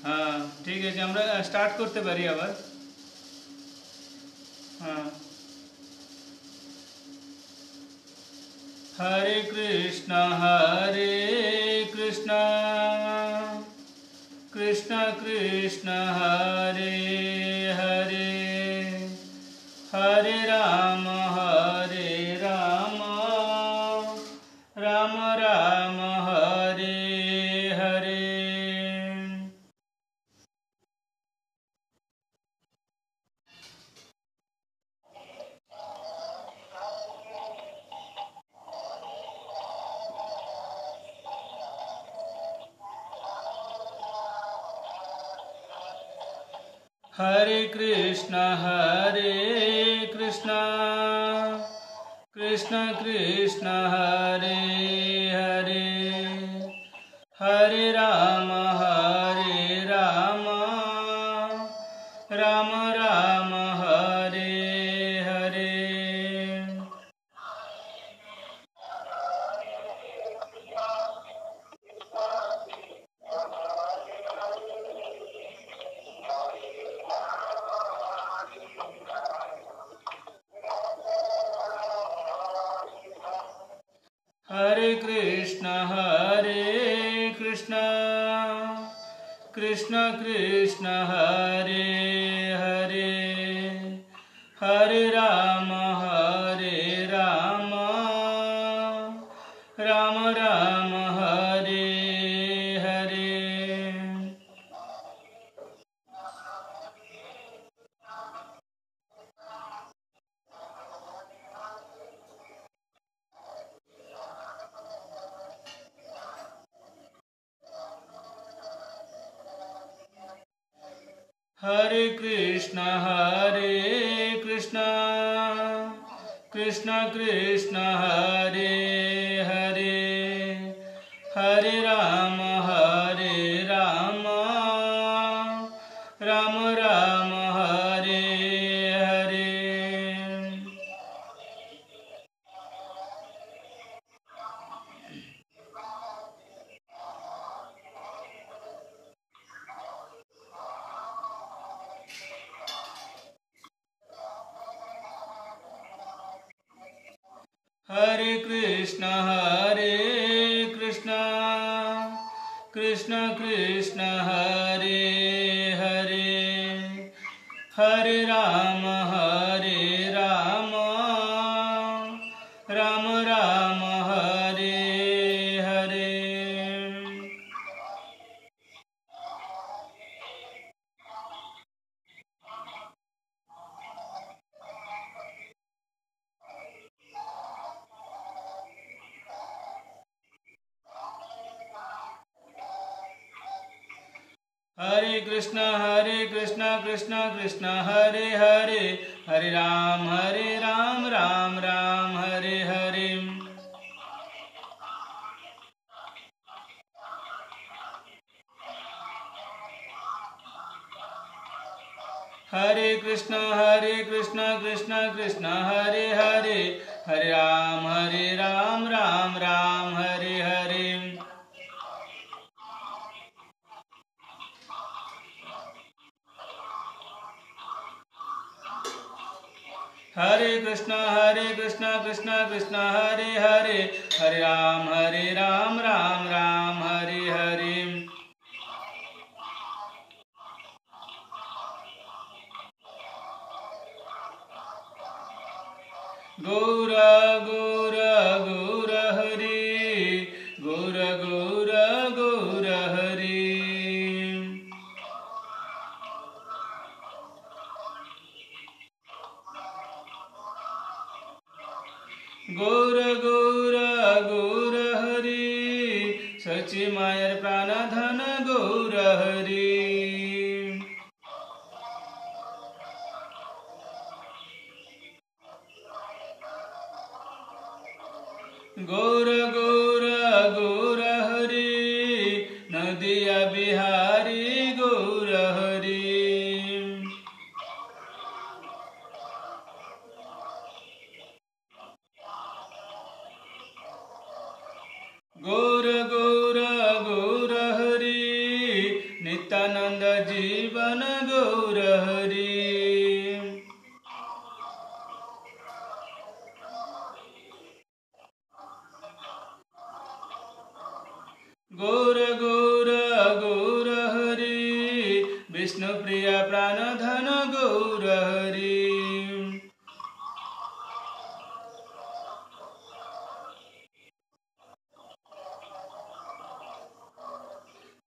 হ্যাঁ ঠিক আছে, আমরা স্টার্ট করতে পারি আবার। হ্যাঁ। হরে কৃষ্ণ কৃষ্ণ কৃষ্ণ হরে হরে, হরে রাম রাম রাম হরে হরে। हरे कृष्ण कृष्ण कृष्ण हरे हरे, हरे राम राम राम हरे हरे। हरे कृष्ण कृष्ण कृष्ण हरे हरे, हरे राम राम राम हरे हरे। हरे कृष्ण कृष्ण कृष्ण हरे हरे, हरे राम राम राम हरे हरे। हरे कृष्ण कृष्ण कृष्ण हरे हरे, हरे राम राम राम हरे हरे। हरे कृष्ण कृष्ण कृष्ण हरे हरे, हरे राम राम राम हरे हरे। हरे कृष्ण कृष्ण कृष्ण हरे हरे, हरे राम राम राम हरे हरे। हरे कृष्ण कृष्ण कृष्ण हरे हरे, हरे राम राम राम हरे हरे। गौर गौर गौर हरि, गौर गौर गौर हरि। गौर गौर गौर हरि, सची मायर प्राण धन गौर हरि। गौर गौर गौर हरि, नदिया बिहारी गौर हरि। गौर गौर गौर हरि, नित्यानंद गौर गौर गौर हरि विष्णु प्रिय प्राणधन गौर हरि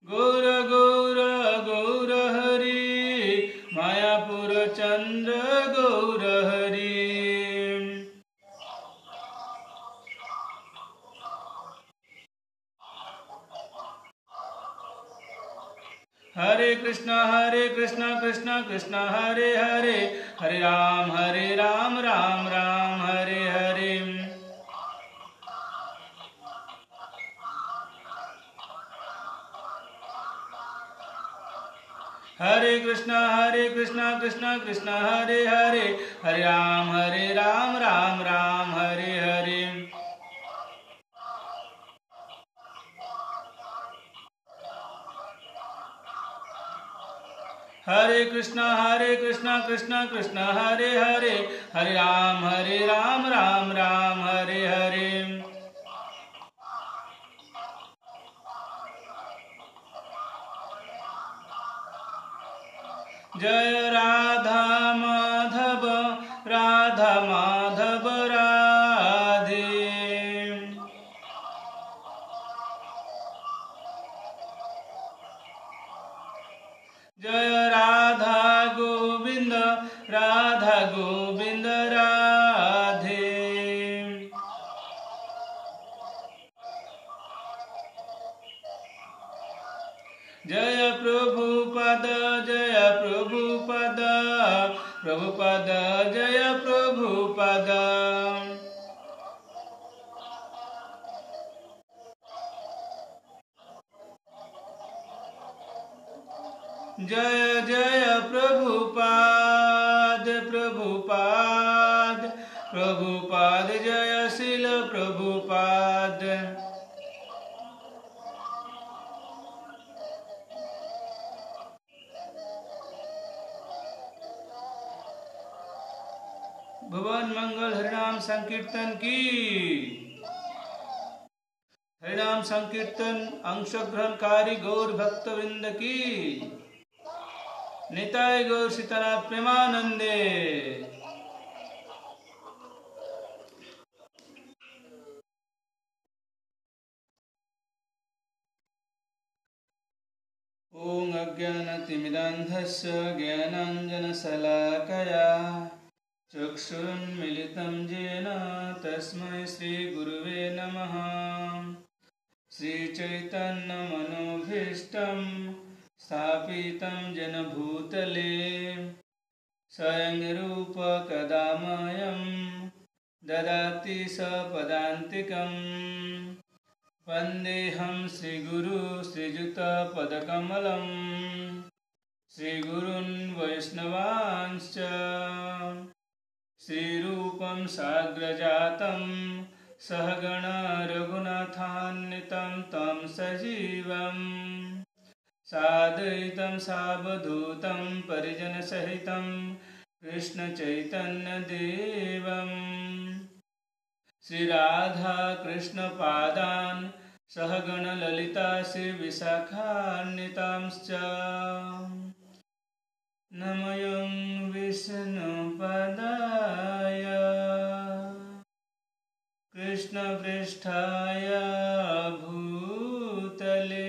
गौर गौर गौर हरि मायापुर चंद्र गौर हरि हरे कृष्णा कृष्णा कृष्णा हरे हरे हरे राम राम राम हरे हरे हरे कृष्णा कृष्णा कृष्णा हरे हरे हरे राम राम हरे हरे हरे कृष्णा कृष्णा कृष्णा हरे हरे हरे राम राम हरे हरे जय राधा माधव राधे जय राधा गोविंद राधे जय प्रभुपद प्रभुपद जय प्रभुपद जय जय प्रभुपाद जय शिल प्रभुपाद भगवान मंगल हरिनाम संकीर्तन की हरिनाम संकीर्तन अंश ग्रहणकारी गौर भक्त वृंद की निताय गौर सीतानाथ प्रेमानंदे ओम अज्ञानतिमिरान्धस्य ज्ञानाञ्जनशलाकया चक्षुरुन्मिलितं येन तस्मै श्रीगुरुवे नमः श्रीचैतन्यमनोभीष्टं स्थापितं येन भूतले स्वयं रूप कदा मह्यं ददाति सपदान्तिकम् वन्देऽहं श्रीगुरु श्रीयुतपदकमलं श्रीगुरून् वैष्णवांश्च श्रीरूपं साग्रजातं सहगण रघुनाथान्वितं तं सजीवं साद्वैतं सावधूतं परिजनसहितं कृष्णचैतन्यदेवं श्रीराधा कृष्णपादान् सहगण ललिता श्रीविशाखान्वितांश्च नमयं विष्णुपदाय कृष्णपृष्ठाय भूतले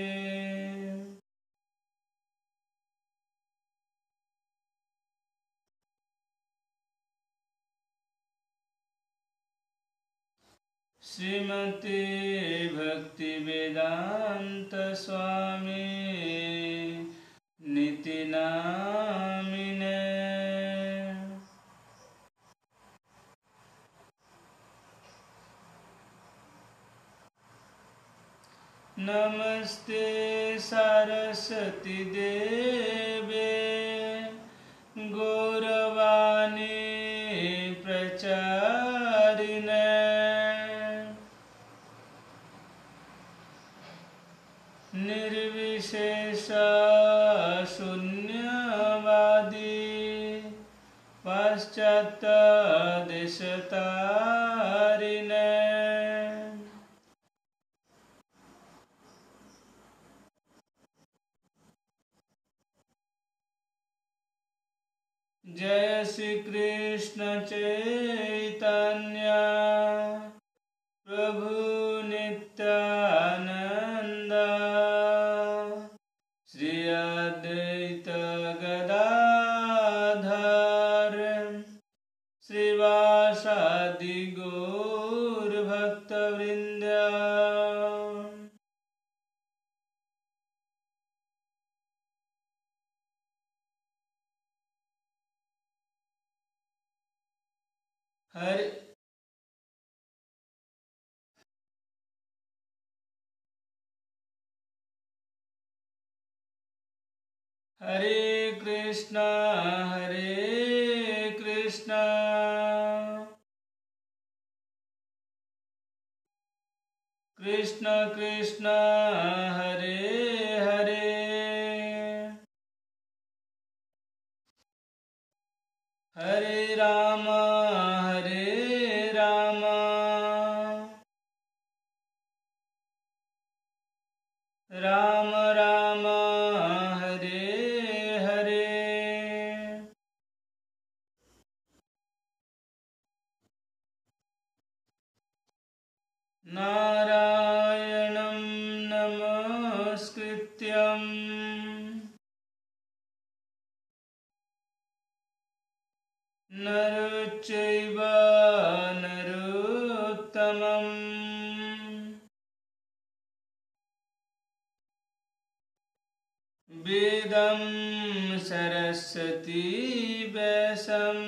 श्रीमते भक्तिवेदांत स्वामी निति नामिने नमस्ते सरस्वती देवे गौरवाणी प्रचारिणे निर्विशेष शून्यवादी पाश्चात्य देशतारिणे जय श्री कृष्ण चैतन्य प्रभु नित्यानंद श्री अद्वैत गदाधर श्रीवासादि गौर भक्तवृंद। हरे कृष्णा कृष्ण कृष्ण हरे हरे हरे राम राम राम हरे हरे। नारायणं नमस्कृत्यं नरं चैव नरोत्तमं वेदं सरस्वती व्यासं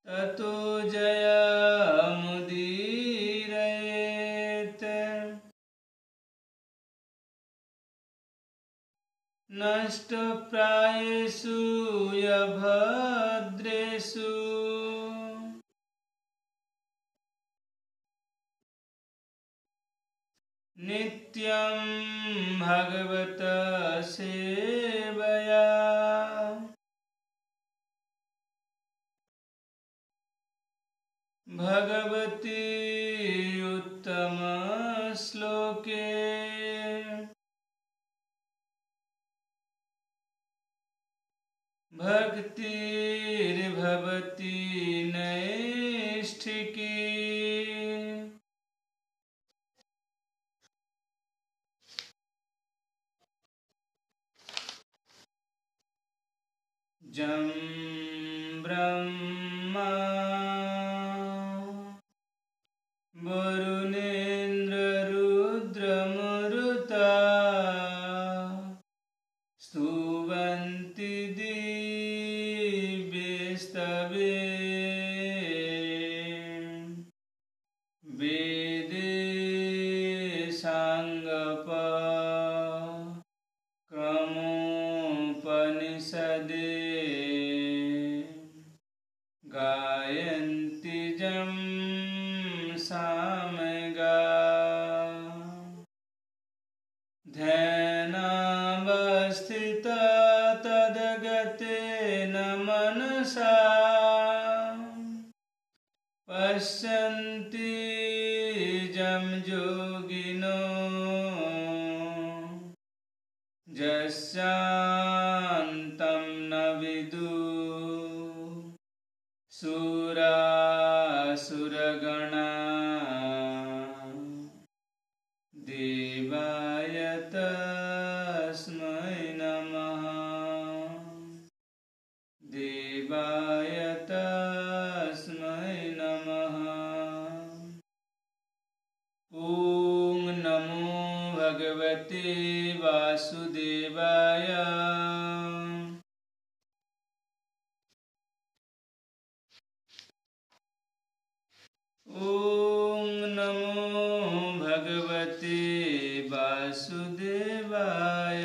ततो जयमुदीरयेत्। नष्टप्रायेषु यभद्रेषु नित्यं भगवत सेवया भगवती उत्तम श्लोके भक्तिर्भवती नैष्ठिकी। जं ब्रह्मा वरुणेन्द्ररुद्रमरुता स्तुवन्ति दिव्यैस्तवे वेदे साङ्गप क्रमोपनिषदे गायन्ति जं सामगा ध्यानावस्थिता तद्गतेन मनसा पश्यन्ति जं योगिनो यस्यान्तं न विदुः सुरासुरगणा देवाय तस्मै नमः देवाय तस्मै नमः। ॐ नमो भगवते वासुदेवाय। ॐ नमो भगवते वासुदेवाय।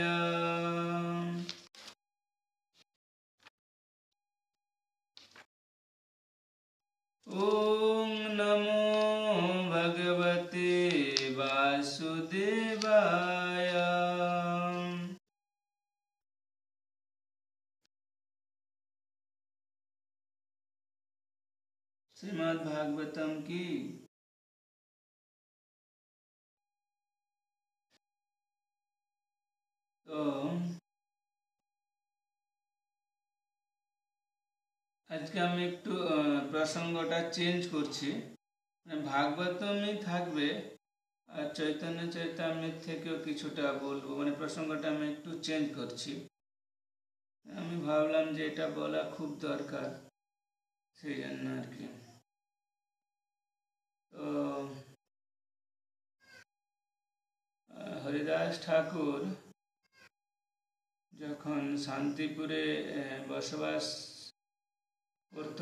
ॐ नमो भगवते वासुदेवाय। श्रीमद् भागवतम की তো আজকে আমি একটু প্রসঙ্গটা চেঞ্জ করছি, মানে ভাগবতমই থাকবে আর চৈতন্য চৈতামৃত থেকেও কিছুটা বলবো, মানে প্রসঙ্গটা আমি একটু চেঞ্জ করছি। আমি ভাবলাম যে এটা বলা খুব দরকার, সেই জন্য আর কি। তো হরিদাস ঠাকুর যখন শান্তিপুরে বসবাস করত,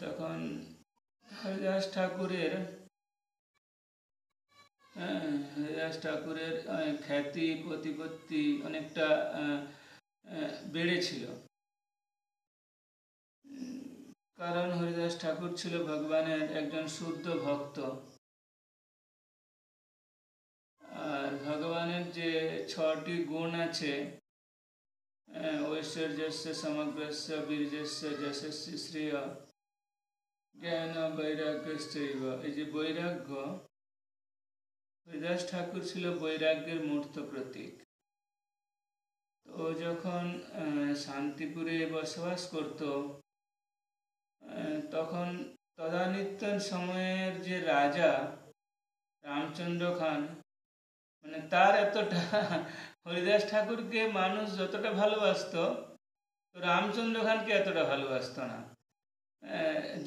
তখন হরিদাস ঠাকুরের খ্যাতি প্রতিপত্তি অনেকটা বেড়েছিল, কারণ হরিদাস ঠাকুর ছিল ভগবানের একজন শুদ্ধ ভক্ত। আর ভগবানের যে 6টি গুণ আছে, ঐশ্বর্যস্য সমগ্রস্য বীর্যস্য যশস্য শ্রেয় জ্ঞান বৈরাগ্যশ্চৈব, এই যে বৈরাগ্য, হরিদাস ঠাকুর ছিল বৈরাগ্যের মূর্ত প্রতীক। তো যখন শান্তিপুরে বসবাস করত, তখন তদানীন্তন সময়ের যে রাজা রামচন্দ্র খান, মানে তার এতটা হরিদাস ঠাকুরকে মানুষ যতটা ভালোবাসত, তো রামচন্দ্র খানকে এতটা ভালোবাসত না।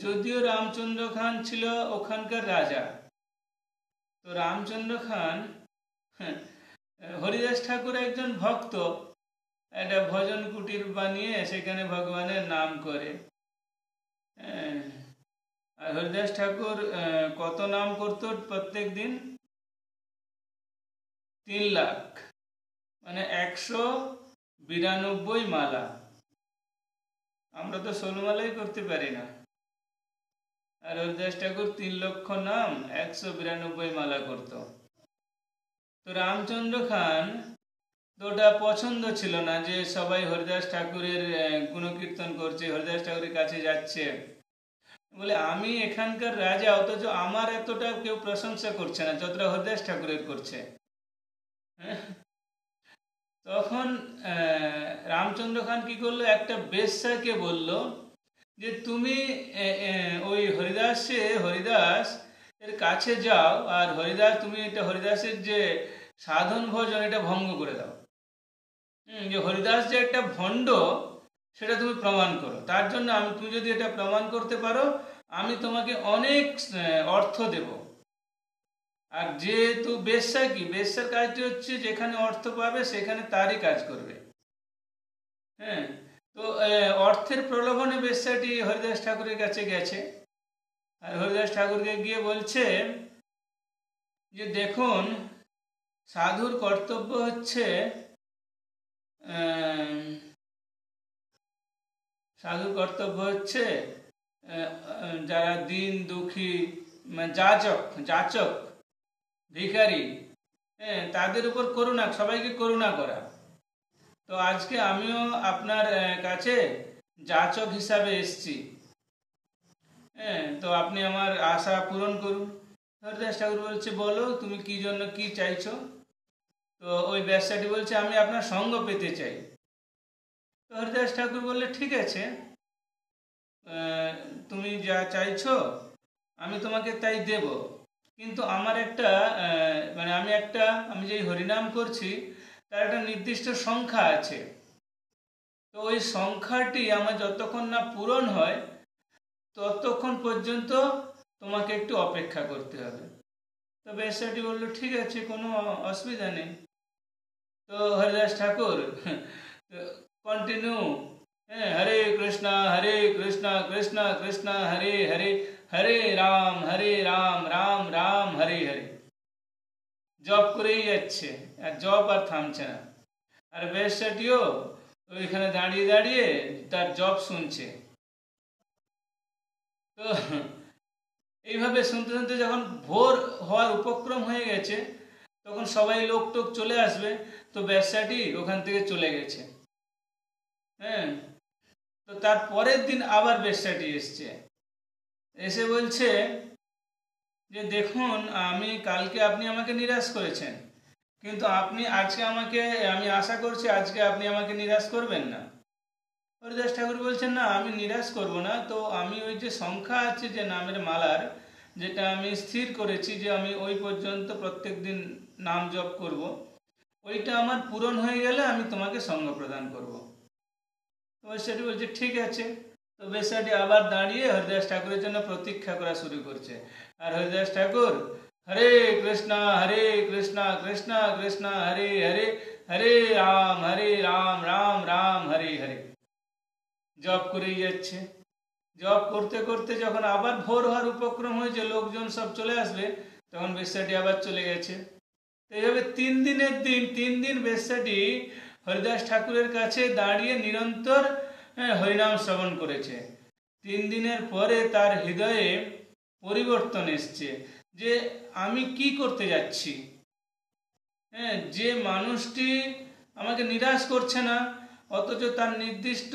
যদিও রামচন্দ্র খান ছিল ওখানকার রাজা, তো রামচন্দ্র খান হরিদাস ঠাকুর একজন ভক্ত, একটা ভজন কুটির বানিয়ে সেখানে ভগবানের নাম করে। আর হরিদাস ঠাকুর কত নাম করত প্রত্যেক দিন? 3 লাখ, মানে 192 মালা। আমরা তো 16 মালাই করতে পারি না, আর হরিদাস ঠাকুর 3 লক্ষ নাম 192 মালা করত। তো রামচন্দ্র খান তো ওটা পছন্দ ছিল না যে সবাই হরিদাস ঠাকুরের গুণকীর্তন করছে, হরিদাস ঠাকুরের কাছে যাচ্ছে, বলে আমি এখানকার রাজা, অথচ আমার এতটা কেউ প্রশংসা করছে না যতটা হরিদাস ঠাকুরের করছে। তখন রামচন্দ্র খান কি করলো, একটা বেশ্যাকে বলল যে তুমি ওই হরিদাস এর কাছে যাও, আর তুমি এটা হরিদাসের যে সাধন ভজন এটা ভঙ্গ করে দাও, যে হরিদাস যে একটা ভণ্ড সেটা তুমি প্রমাণ করো। তার জন্য তুমি যদি এটা প্রমাণ করতে পারো, আমি তোমাকে অনেক অর্থ দেব। আর যেহেতু বেশ্যা, কি বেশ্যার কাজটি হচ্ছে যেখানে অর্থ পাবে সেখানে তারই কাজ করবে। হ্যাঁ, তো অর্থের প্রলোভনে বেশ্যাটি হরিদাস ঠাকুরের কাছে গেছে, আর হরিদাস ঠাকুরকে গিয়ে বলছে যে দেখুন, সাধুর কর্তব্য হচ্ছে যারা দিন দুঃখী, যাচক ভিখারি, তাদের উপর করুণা, সবাইকে করুণা করা। তো আজকে আমিও আপনার কাছে যাচক হিসাবে এসছি, তো আপনি আমার আশা পূরণ করুন। হরিদাস ঠাকুর বলছে বলো তুমি কি জন্য কি চাইছো? তো ওই ব্যবসাটি বলছে আমি আপনার সঙ্গ পেতে চাই। তো হরিদাস ঠাকুর বললে ঠিক আছে, তুমি যা চাইছো আমি তোমাকে তাই দেব, কিন্তু আমার একটা আমি যেই হরিনাম করছি তার একটা নির্দিষ্ট সংখ্যা আছে, তো ওই সংখ্যাটি আমার যতক্ষণ না পূরণ হয় ততক্ষণ পর্যন্ত তোমাকে একটু অপেক্ষা করতে হবে। তো বেশ্যাটি বললো ঠিক আছে, কোনো অসুবিধা নেই। তো হরিদাস ঠাকুর কন্টিনিউ, হরে কৃষ্ণ কৃষ্ণ কৃষ্ণ হরে হরে, হরে রাম রাম রাম হরে হরে জপ করেই যাচ্ছে, আর জপ আর থামছে না। আর বেশ্যাটিও ওইখানে দাঁড়িয়ে দাঁড়িয়ে তার জপ শুনছে। তো এইভাবে শুনতে শুনতে যখন ভোর হওয়ার উপক্রম হয়ে গেছে, তখন সবাই লোক টোক চলে আসবে, তো বেশ্যাটি ওখান থেকে চলে গেছে। তো তার পরের দিন আবার বেশ্যাটি এসছে, এসে বলছে যে দেখুন, কালকে আপনি আমাকে নিরাশ করেছেন, কিন্তু আপনি আজকে আমাকে, আমি আশা করছি আজকে আপনি আমাকে নিরাশ করবেন না। হরিদাস ঠাকুর বলছেন, না আমি নিরাশ করব না। তো আমি ওই যে সংখ্যা আছে যে নামের মালার, যেটা আমি স্থির করেছি যে আমি ওই পর্যন্ত প্রত্যেক দিন নাম জপ করব, ওইটা আমার পূরণ হয়ে গেলে আমি তোমাকে সঙ্গ প্রদান করব। তো বেশ্যাটি বলছে ঠিক আছে। তো বেশ্যাটি আবার দাঁড়িয়ে হরিদাস ঠাকুরের জন্য প্রতীক্ষা করা শুরু করছে। আর হরিদাস ঠাকুর হরে কৃষ্ণা হরে কৃষ্ণা কৃষ্ণা কৃষ্ণা হরে হরে, হরে রাম রাম রাম হরে হরে জপ করেই যাচ্ছে। জপ করতে করতে যখন আবার ভোর হওয়ার উপক্রম হয়েছে, লোকজন সব চলে আসবে, তখন বেশ্যাটি আবার চলে গেছে। তো এইভাবে 3 দিনের দিন 3 দিন বেশ্যাটি হরিদাস ঠাকুরের কাছে দাঁড়িয়ে নিরন্তর হরিনাম শ্রবণ করেছে। 3 দিনের পরে তার হৃদয়ে পরিবর্তন এসছে যে আমি কি করতে যাচ্ছি। যে মানুষটি আমাকে নিরাশ করছে না, অথচ তার নির্দিষ্ট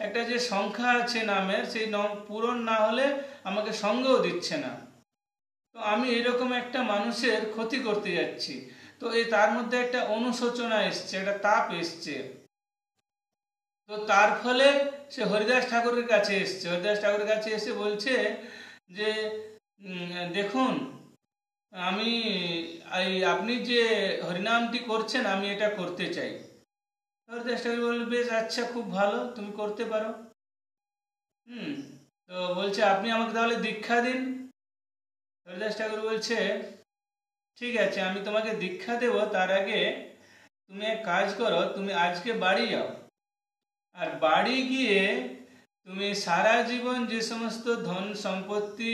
একটা যে সংখ্যা আছে নামের, সেই নাম পূরণ না হলে আমাকে সঙ্গও দিচ্ছে না। তো আমি এরকম একটা মানুষের ক্ষতি করতে যাচ্ছি। তো তার মধ্যে একটা অনুশোচনা এসছে, একটা তাপ এসছে। তো তার ফলে সে হরিদাস ঠাকুরের কাছে এসছে। হরিদাস ঠাকুরের কাছে এসে বলছে যে দেখুন, আমি আপনি যে হরিনামটি করছেন আমি এটা করতে চাই। হরিদাস ঠাকুর বলল, বেশ আচ্ছা, খুব ভালো, তুমি করতে পারো। তো বলছে আপনি আমাকে তাহলে দীক্ষা দিন। হরিদাস ঠাকুর বলছে ঠিক আছে, আমি তোমাকে দীক্ষা দেব, তার আগে তুমি এক কাজ করো, তুমি আজকে বাড়ি যাও, আর বাড়ি গিয়ে তুমি সারা জীবন যে সমস্ত ধন সম্পত্তি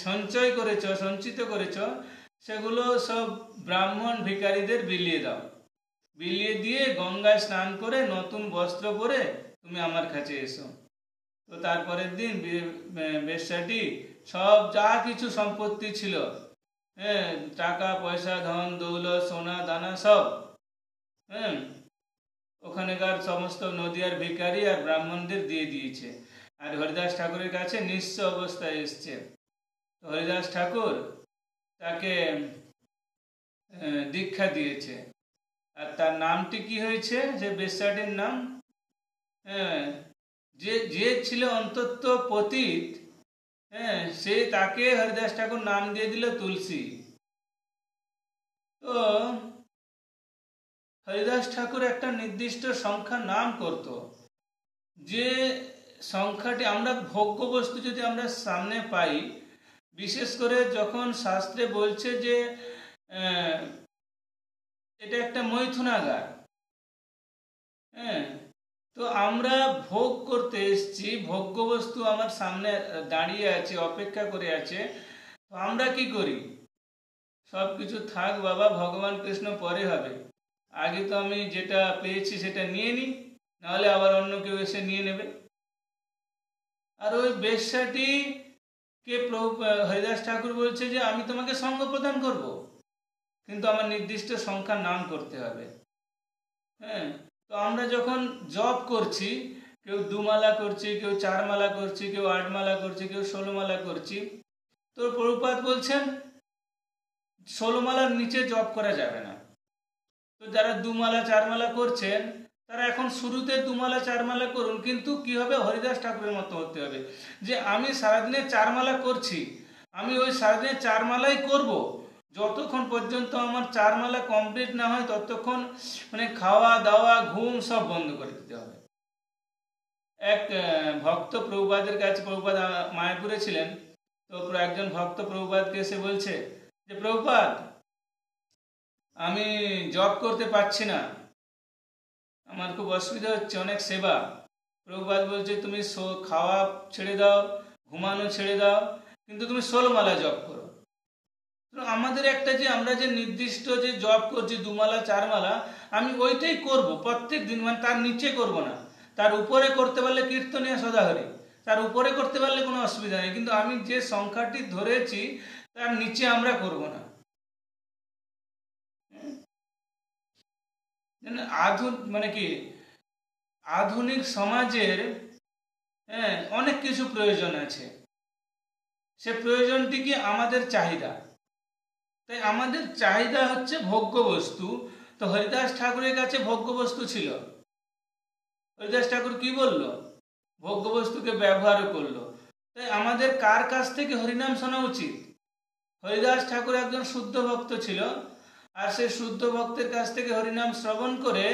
সঞ্চয় করেছ, সঞ্চিত করেছ, সেগুলো সব ব্রাহ্মণ ভিখারিদের বিলিয়ে দাও। বিলিয়ে দিয়ে গঙ্গায় স্নান করে নতুন বস্ত্র পরে তুমি আমার কাছে এসো। তো তারপরের দিন বেশ্যাটি সব যা কিছু সম্পত্তি ছিল, টাকা পয়সা ধন দৌলত সোনা দানা সব, ওখানকার সমস্ত নদীয়ার ভিখারি আর ব্রাহ্মণদের দিয়ে দিয়েছে। আর হরিদাস ঠাকুরের কাছে নিঃস্ব অবস্থায় এসছে। তো হরিদাস ঠাকুর তাকে দীক্ষা দিয়েছে। আর তার নামটি কি হয়েছে, যে বেশ্যাটির নাম, যে যে ছিল অন্তত পতিত, সে তাকে হরিদাস ঠাকুর নাম দিয়ে দিল তুলসী। তো হরিদাস ঠাকুর একটা নির্দিষ্ট সংখ্যা নাম করত, যে সংখ্যাটি আমরা ভোগ্য বস্তু যদি আমরা সামনে পাই, বিশেষ করে যখন শাস্ত্রে বলছে যে এটা একটা মৈথুনাগার, তো আমরা ভোগ করতে এসছি, ভোগ্য বস্তু আমার সামনে দাঁড়িয়ে আছে, অপেক্ষা করে আছে। তো আমরা কি করি, সব কিছু থাক বাবা, ভগবান কৃষ্ণ পরে হবে, আগে তো আমি যেটা পেয়েছি সেটা নিয়ে নিই, নাহলে আবার অন্য কেউ এসে নিয়ে নেবে। আর ওই বেশ্যাটিকে হরিদাস ঠাকুর বলছে যে আমি তোমাকে সঙ্গ প্রদান করব, কিন্তু আমার নির্দিষ্ট সংখ্যার নাম করতে হবে। তো আমরা যখন জপ করছি, কেউ 2 মালা করছি, কেউ 4 মালা করছি, কেউ 8 মালা করছি, কেউ 16 মালা করছি। তো প্রভুপাদ বলছেন 16 মালার নিচে জপ করা যাবে না। তো যারা 2 মালা 4 মালা করছেন, তারা এখন শুরুতে 2 মালা 4 মালা করুন, কিন্তু কি হবে, হরিদাস ঠাকুরের মতো হতে হবে, যে আমি সারাদিনে 4 মালা করছি, আমি ওই সারাদিনে 4 মালাই করব, যতক্ষণ পর্যন্ত আমার 4 মালা কমপ্লিট না হয় ততক্ষণ মানে খাওয়া দাওয়া ঘুম সব বন্ধ করে দিতে হবে। এক ভক্ত প্রভুপাদের কাছে, প্রভুপাদ মায়াপুরে ছিলেন, তো একজন ভক্ত প্রভুপাদকে এসে বলছে যে প্রভুপাদ, আমি জব করতে পারছি না, আমার খুব অসুবিধা হচ্ছে, অনেক সেবা। প্রভুপাদ বলছে তুমি খাওয়া ছেড়ে দাও, ঘুমানো ছেড়ে দাও, কিন্তু তুমি 16 মালা জপ করো। আমাদের একটা যে আমরা যে নির্দিষ্ট যে জব করছি 2 মালা 4 মালা, আমি ওইটাই করব প্রত্যেক দিন, মানে তার নিচে করব না। তার উপরে করতে পারলে কীর্তনীয় সদাহরি, তার উপরে করতে পারলে কোনো অসুবিধা নেই, কিন্তু আমি যে সংখ্যাটি ধরেছি তার নিচে আমরা করব না। মানে কি, আধুনিক সমাজের অনেক কিছু প্রয়োজন আছে, সে প্রয়োজনটি কি আমাদের চাহিদা। তাই আমাদের চাহিদা হচ্ছে ভোগ্য বস্তু। তো হরিদাস ঠাকুরের কাছে ভোগ্য বস্তু ছিল। হরিদাস ঠাকুর কি বলল? ভোগ্য বস্তুকে ব্যবহারও করলো। তাই আমাদের কার কাছ থেকে হরিনাম শোনা উচিত? হরিদাস ঠাকুর একজন শুদ্ধ ভক্ত ছিল, আর সেই শুদ্ধ ভক্তের কাছ থেকে হরিনাম শ্রবণ করে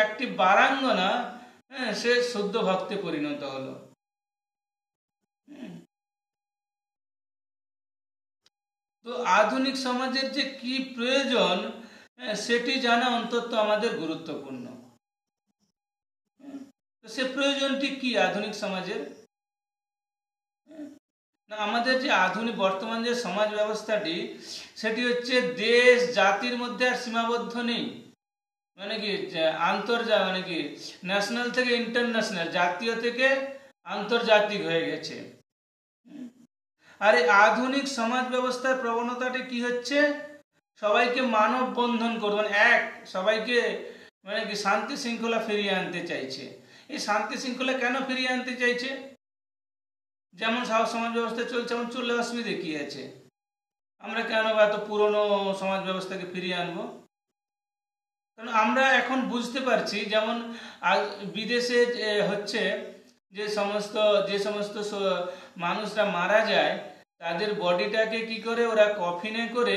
একটি বারাঙ্গনা সে শুদ্ধ ভক্তে পরিণত হলো। তো আধুনিক সমাজের যে কি প্রয়োজন সেটি জানা অন্তত আমাদের গুরুত্বপূর্ণ। তো সে প্রয়োজনটি কি আধুনিক সমাজের? না, আমাদের যে আধুনিক বর্তমান যে সমাজ ব্যবস্থাটি, সেটি হচ্ছে দেশ জাতির মধ্যে আর সীমাবদ্ধ নেই। মানে কি মানে কি ন্যাশনাল থেকে ইন্টারন্যাশনাল, জাতীয় থেকে আন্তর্জাতিক হয়ে গেছে। আর এই আধুনিক সমাজ ব্যবস্থার প্রবণতাটি কি হচ্ছে? সবাইকে মানব বন্ধন করবে, মানে সবাইকে মানে কি শান্তি শৃঙ্খলা ফিরিয়ে আনতে চাইছে। এই শান্তি শৃঙ্খলা কেন ফিরিয়ে আনতে চাইছে? যেমন সমাজ ব্যবস্থা চলছে এমন চললে অসুবিধে কি আছে? আমরা কেন এত পুরনো সমাজ ব্যবস্থাকে ফিরিয়ে আনবো? কারণ আমরা এখন বুঝতে পারছি, যেমন বিদেশে হচ্ছে যে সমস্ত মানুষরা মারা যায়, তাদের বডিটাকে কি করে ওরা কফিনে করে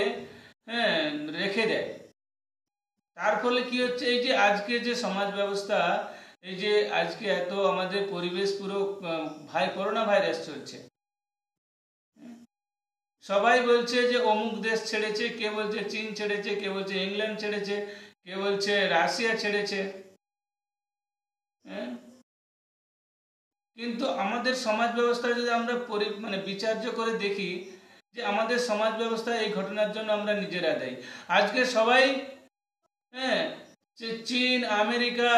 রেখে দেয়। তার ফলে কি হচ্ছে, এই যে আজকে যে সমাজ ব্যবস্থা, এই যে আজকে এত আমাদের পরিবেশ পুরো করোনা ভাইরাস চলছে, সবাই বলছে যে অমুক দেশ ছেড়েছে, কে বলছে চীন ছেড়েছে, কে বলছে ইংল্যান্ড ছেড়েছে, কে বলছে রাশিয়া ছেড়েছে। কিন্তু আমাদের সমাজ ব্যবস্থা যদি আমরা বিচার্য করে দেখি, যে আমাদের সমাজ ব্যবস্থা এই ঘটনার জন্য আমরা নিজেরা দায়ী। আজকে সবাই চীন, আমেরিকা,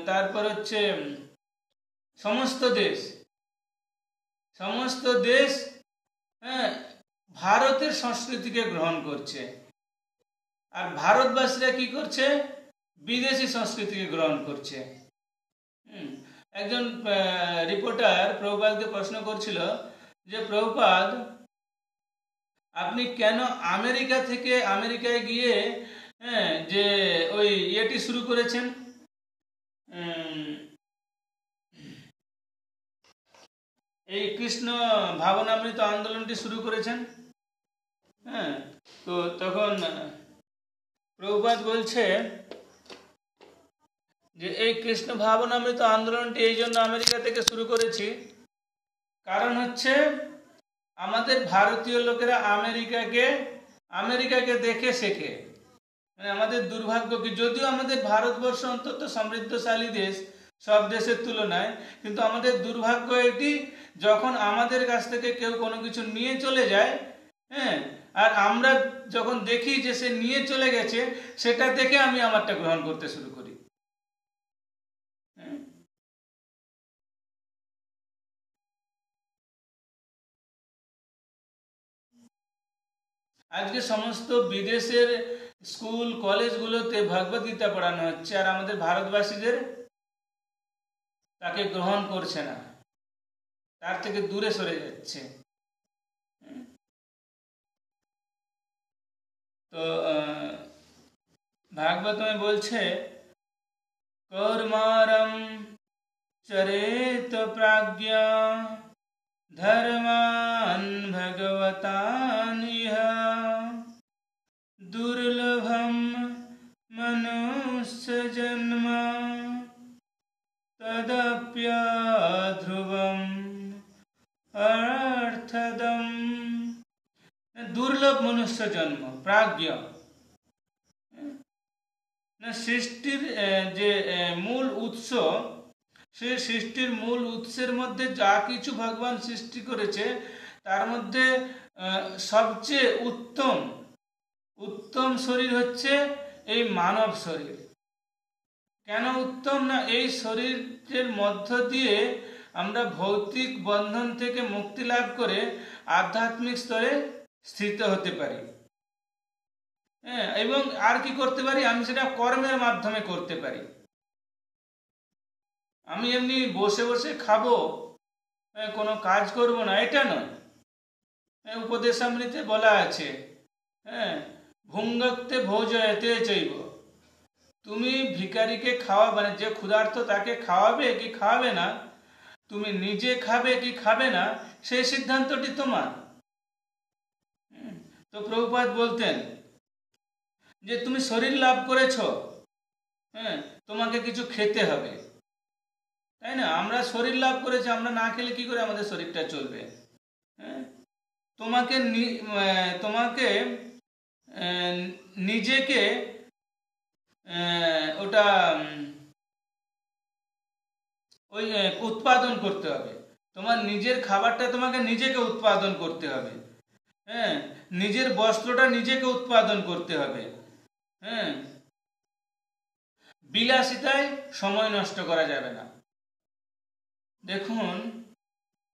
তারপর হচ্ছে সমস্ত দেশ ভারতের সংস্কৃতিকে গ্রহণ করছে, আর ভারতবাসীরা কি করছে? বিদেশি সংস্কৃতিকে গ্রহণ করছে। একজন রিপোর্টার প্রভুপাদকে প্রশ্ন করছিল যে, প্রভুপাদ, আপনি কেন আমেরিকায় গিয়ে যে ওই ইয়েটি শুরু করেছেন, এই কৃষ্ণ ভাবনামৃত আন্দোলনটি শুরু করেছেন? তো তখন প্রভুপাদ বলছে যে এই কৃষ্ণ ভাবনামৃত আন্দোলনটি এই জন্য আমেরিকা থেকে শুরু করেছি, কারণ হচ্ছে আমাদের ভারতীয় লোকেরা আমেরিকাকে দেখে শেখে। মানে আমাদের দুর্ভাগ্য কি, যদিও আমাদের ভারতবর্ষ অন্তত সমৃদ্ধশালী দেশ সব দেশের তুলনায়, কিন্তু আমাদের দুর্ভাগ্য এটি, যখন আমাদের কাছ থেকে কেউ কোনো কিছু নিয়ে চলে যায়, আর আমরা যখন দেখি যে সে নিয়ে চলে গেছে, সেটা দেখে আমি আমারটা গ্রহণ করতে শুরু করি। আজকে সমস্ত বিদেশের স্কুল কলেজগুলোতে ভগবদ গীতা পড়ানো হচ্ছে, আর আমাদের ভারতবাসীদের তাকে গ্রহণ করছে না, তার থেকে দূরে সরে যাচ্ছে। তো ভাগবতমে বলছে, কর্মারম চরেত প্রাজ্ঞা ধর্মান ভগবতান ইহ দুর্লভম মনুষ্য জন্ম তদপ্যধ্রুবম অর্থদম। দুর্লভ মনুষ্য জন্ম, প্রাজ্ঞ, সৃষ্টির যে মূল উৎস, সে সৃষ্টির মূল উৎসের মধ্যে যা কিছু ভগবান সৃষ্টি করেছে, তার মধ্যে সবচেয়ে উত্তম শরীর হচ্ছে এই মানব শরীর। কেন উত্তম? না, এই শরীরের মধ্য দিয়ে আমরা ভৌতিক বন্ধন থেকে মুক্তি লাভ করে আধ্যাত্মিক স্তরে স্থিত হতে পারি। এবং আর কি করতে পারি? আমি সেটা কর্মের মাধ্যমে করতে পারি। আমি এমনি বসে বসে খাবো, কোনো কাজ করব না, এটা নয়। উপদেশামৃতে বলা আছে, হ্যাঁ, ভুঙ্গতে ভোজয়তে চৈব, তুমি ভিখারিকে খাওয়া মানে যে ক্ষুধার্ত তাকে খাওয়াবে কি খাওয়াবে না, তুমি নিজে খাবে কি খাবে না, সেই সিদ্ধান্তটি তোমার। তো প্রভুপাদ বলতেন যে তুমি শরীর লাভ করেছ, হ্যাঁ, তোমাকে কিছু খেতে হবে, তাই না? আমরা শরীর লাভ করেছি, আমরা না খেলে কি করে আমাদের শরীরটা চলবে? হ্যাঁ, তোমাকে তোমাকে নিজেকে ওটা ওই উৎপাদন করতে হবে, তোমার নিজের খাবারটা তোমাকে নিজেকে উৎপাদন করতে হবে, হ্যাঁ, নিজের বস্ত্রটা নিজেকে উৎপাদন করতে হবে, হ্যাঁ, বিলাসিতায় সময় নষ্ট করা যাবে না। দেখুন,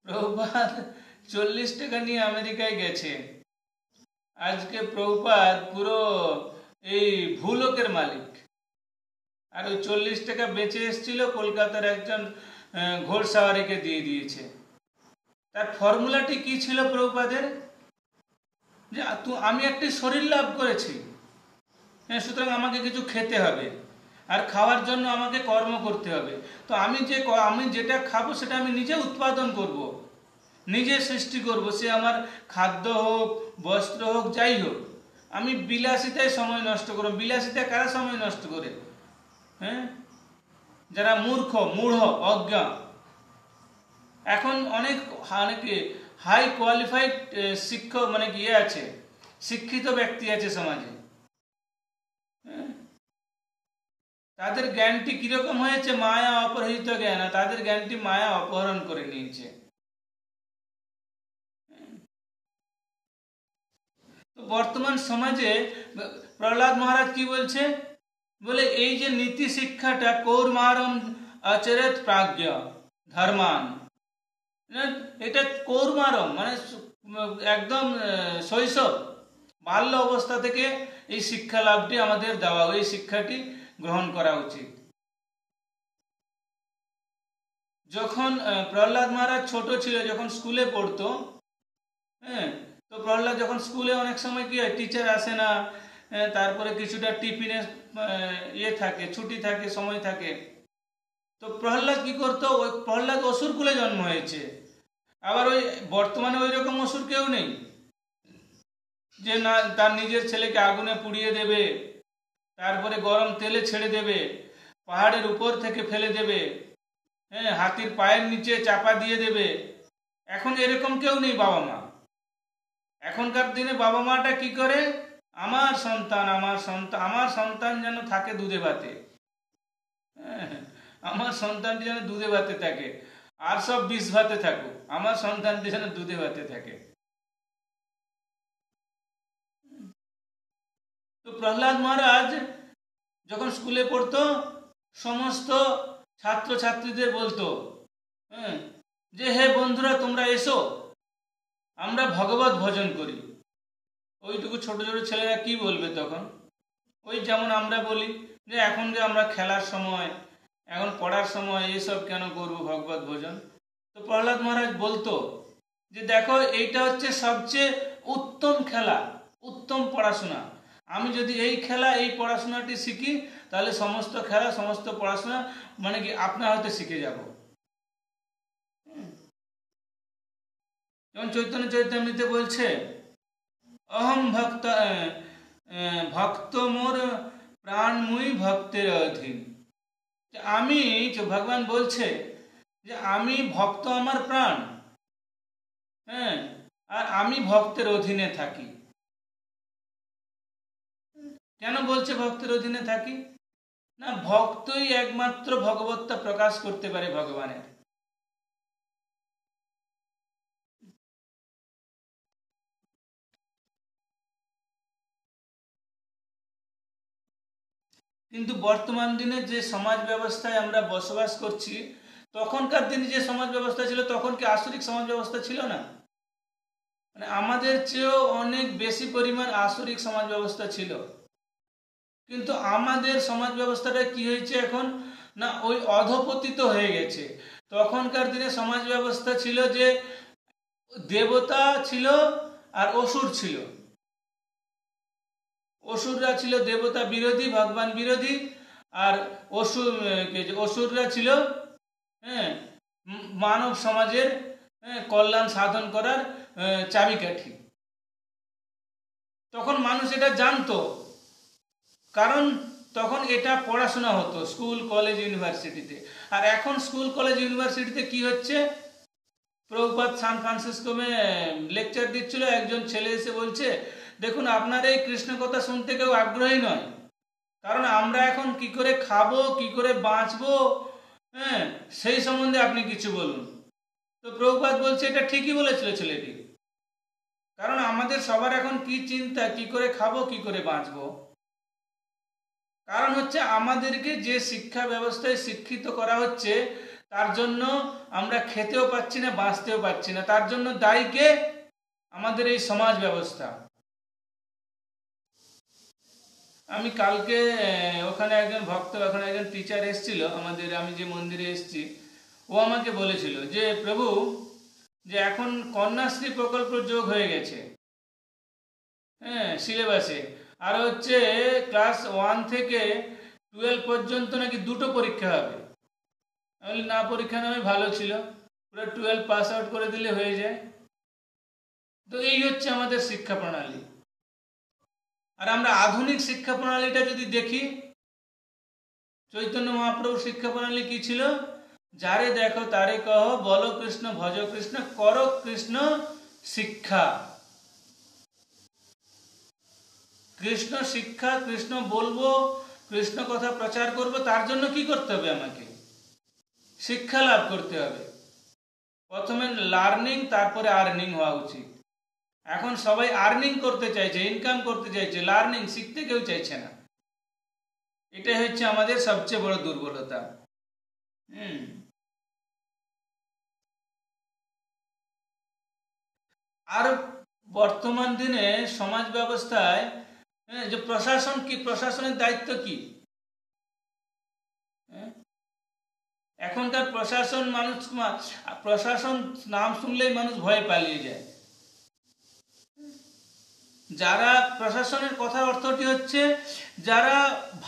প্রভুপাদ 40 টাকা নিয়ে আমেরিকায় গেছে, আজকে প্রভুপাদ পুরো এই ভূলোকের মালিক, আর ওই 40 টাকা বেঁচে এসেছিল কলকাতার একজন ঘোড়সাওয়ারিকে দিয়ে দিয়েছে। তার ফর্মুলাটি কি ছিল প্রভুপাদের? যে আমি একটি শরীর লাভ করেছি, হ্যাঁ, সুতরাং আমাকে কিছু খেতে হবে, আর খাওয়ার জন্য আমাকে কর্ম করতে হবে। তো আমি যেটা খাবো সেটা আমি নিজে উৎপাদন করব, নিজে সৃষ্টি করব, সে আমার খাদ্য হোক, বস্ত্র হোক, যাই হোক। আমি বিলাসিতায় সময় নষ্ট করব। বিলাসিতায় কারা সময় নষ্ট করে? হ্যাঁ, যারা মূর্খ, মূঢ়, অজ্ঞা। এখন অনেকে হাই কোয়ালিফাইড শিক্ষক মানে ইয়ে আছে, শিক্ষিত ব্যক্তি আছে সমাজে, তাদের জ্ঞানটি কিরকম হয়েছে? মায়া অপহৃত জ্ঞান, তাদের জ্ঞানটি মায়া অপহরণ করে নিয়েছে। তো বর্তমান সমাজে প্রহ্লাদ মহারাজ কি বলছে? বলে এই যে নীতি শিক্ষাটা, কৌর্মারম আচরেত প্রাজ্ঞ ধর্মান, এটা কৌর্মারম মানে একদম শৈশব, বাল্য অবস্থা থেকে এই শিক্ষা লাভটি আমাদের দেওয়া, এই শিক্ষাটি গ্রহণ করা উচিত। যখন প্রহ্লাদ মহারাজ ছোট ছিল, যখন স্কুলে পড়তো, হ্যাঁ, তো প্রহ্লাদ যখন স্কুলে অনেক সময় কি হয়, টিচার আসে না, তারপরে কিছুটা টিফিনের ইয়ে থাকে, ছুটি থাকে, সময় থাকে, তো প্রহ্লাদ কি করতো? ওই প্রহ্লাদ অসুর কুলে জন্ম হয়েছে, আবার ওই বর্তমানে ওই রকম অসুর কেউ নেই যে না তার নিজের ছেলেকে আগুনে পুড়িয়ে দেবে, তারপরে গরম তেলে ছেড়ে দেবে, পাহাড়ের উপর থেকে ফেলে দেবে, হ্যাঁ, হাতির পায়ের নিচে চাপা দিয়ে দেবে। এখন এরকম কেউ নেই বাবা মা। এখনকার দিনে বাবা মাটা কি করে? আমার সন্তান, আমার সন্তান, আমার সন্তান যেন থাকে দুধে ভাতে, হ্যাঁ, আমার সন্তানটি যেন দুধে ভাতে থাকে, আর সব বিষ ভাতে থাকুক, আমার সন্তানটি যেন দুধে ভাতে থাকে। তো প্রহ্লাদ মহারাজ যখন স্কুলে পড়তো, সমস্ত ছাত্রছাত্রীদের বলতো, হ্যাঁ, যে হে বন্ধুরা, তোমরা এসো, আমরা ভগবত ভজন করি। ওইটুকু ছোট ছোট ছেলেরা কি বলবে তখন? ওই যেমন আমরা বলি যে এখন যে আমরা খেলার সময়, এখন পড়ার সময়, এসব কেন করবো ভগবত ভজন? তো প্রহ্লাদ মহারাজ বলতো যে দেখো, এইটা হচ্ছে সবচেয়ে উত্তম খেলা, উত্তম পড়াশোনা। আমি যদি এই খেলা, এই পড়াশোনাটি শিখি, তাহলে সমস্ত খেলা, সমস্ত পড়াশোনা মানে কি আপনা হতে শিখে যাব। যেমন চৈতন্য চৈতামৃতে বলছে, অহম ভক্ত ভক্ত মোর প্রাণ মুই ভক্তের অধীন। আমি, ভগবান বলছে যে আমি ভক্ত আমার প্রাণ, হ্যাঁ, আর আমি ভক্তের অধীনে থাকি। কেন বলছে ভক্তের অধীনে থাকি? না, ভক্তই একমাত্র ভগবত্তা প্রকাশ করতে পারে ভগবানের। কিন্তু বর্তমান দিনে যে সমাজ ব্যবস্থায় আমরা বসবাস করছি, তখনকার দিনে যে সমাজ ব্যবস্থা ছিল, তখন কি আসরিক সমাজ ব্যবস্থা ছিল না? মানে আমাদের চেয়েও অনেক বেশি পরিমাণ আসরিক সমাজ ব্যবস্থা ছিল। কিন্তু আমাদের সমাজ ব্যবস্থাটা কি হয়েছে এখন? না, ওই অধপতিত হয়ে গেছে। তখনকার দিনে সমাজ ব্যবস্থা ছিল যে দেবতা ছিল, আর অসুর ছিল। অসুররা ছিল দেবতা বিরোধী, ভগবান বিরোধী, আর অসুররা ছিল হ্যাঁ মানব সমাজের কল্যাণ সাধন করার চাবিকাঠি। তখন মানুষ এটা জানতো, কারণ তখন এটা পড়াশোনা হতো স্কুল কলেজ ইউনিভার্সিটিতে। আর এখন স্কুল কলেজ ইউনিভার্সিটিতে কি হচ্ছে, প্রভুপাদ সান ফ্রান্সিসকোমে লেকচার দিচ্ছিল, একজন ছেলে এসে বলছে, দেখুন আপনার এই কৃষ্ণ কথা শুনতে কেউ আগ্রহী নয়, কারণ আমরা এখন কি করে খাবো, কি করে বাঁচবো, হ্যাঁ সেই সম্বন্ধে আপনি কিছু বলুন। তো প্রভুপাদ বলছে এটা ঠিকই বলেছিল ছেলেটি, কারণ আমাদের সবার এখন কি চিন্তা, কি করে খাবো, কি করে বাঁচবো। কারণ হচ্ছে আমাদেরকে যে শিক্ষা ব্যবস্থায় শিক্ষিত করা হচ্ছে তার জন্য আমরা খেতেও পাচ্ছি না, বাঁচতেও পাচ্ছি না। তার জন্য দায়ী কে? আমাদের এই সমাজ ব্যবস্থা। আমি কালকে ওখানে একজন ভক্ত, ওখানে একজন টিচার এসেছিল আমাদের, আমি যে মন্দিরে এসেছি, ও আমাকে বলেছিল যে প্রভু, যে এখন কন্যাশ্রী প্রকল্প যোগ হয়ে গেছে হ্যাঁ সিলেবাসে, আর হচ্ছে ক্লাস 1 থেকে 12 পর্যন্ত নাকি 2টো পরীক্ষা হবে। আমি বলি না, পরীক্ষা নয়, ভালো ছিল, পুরো 12 পাস আউট করে দিলে হয়ে যায়। তো এই হচ্ছে আমাদের শিক্ষা প্রণালী। আর আমরা আধুনিক শিক্ষা প্রণালীটা যদি দেখি, চৈতন্য মহাপ্রভুর শিক্ষা প্রণালী কি ছিল? যারে দেখো তারে কহ, বলো কৃষ্ণ ভজ কৃষ্ণ, করো কৃষ্ণ শিক্ষা। কৃষ্ণ শিক্ষা, কৃষ্ণ বলবো, কৃষ্ণ কথা প্রচার করব, তার জন্য কি করতে হবে? আমাকে শিক্ষা লাভ করতে হবে। প্রথমে লার্নিং, তারপরে আর্নিং হওয়া উচিত। এখন সবাই আর্নিং করতে চাইছে, ইনকাম করতে চাইছে, লার্নিং শিখতে কেউ চাইছে না। এটাই হচ্ছে আমাদের সবচেয়ে বড় দুর্বলতা। আর বর্তমান দিনে সমাজ ব্যবস্থায় যে প্রশাসন কি, প্রশাসনের দায়িত্ব কি? এখনকার প্রশাসন, প্রশাসন নাম শুনলেই মানুষ ভয়ে পালিয়ে যায়। যারা প্রশাসনের কথার অর্থটি হচ্ছে যারা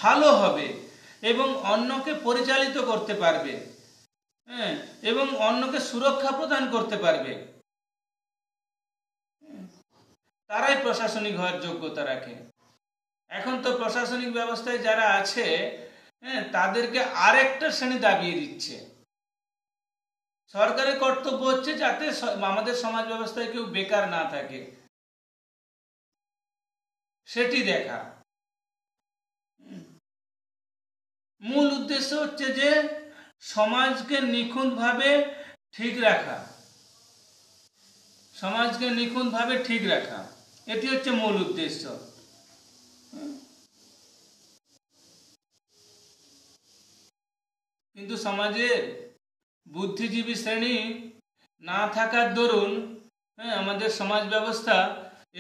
ভালো হবে এবং অন্যকে পরিচালিত করতে পারবে, হ্যাঁ, এবং অন্যকে সুরক্ষা প্রদান করতে পারবে, তারাই প্রশাসনিক হওয়ার যোগ্যতা রাখে। এখন তো প্রশাসনিক ব্যবস্থায় যারা আছে হ্যাঁ তাদেরকে আরেকটা শ্রেণী দাবিয়ে দিচ্ছে। সরকারের কর্তব্য হচ্ছে যাতে আমাদের সমাজ ব্যবস্থায় কেউ বেকার না থাকে, সেটি দেখা। মূল উদ্দেশ্য হচ্ছে যে সমাজকে নিখুঁতভাবে ঠিক রাখা, সমাজকে নিখুঁতভাবে ঠিক রাখা, এটি হচ্ছে মূল উদ্দেশ্য। কিন্তু সমাজের বুদ্ধিজীবী শ্রেণী না থাকার দরুন আমাদের সমাজ ব্যবস্থা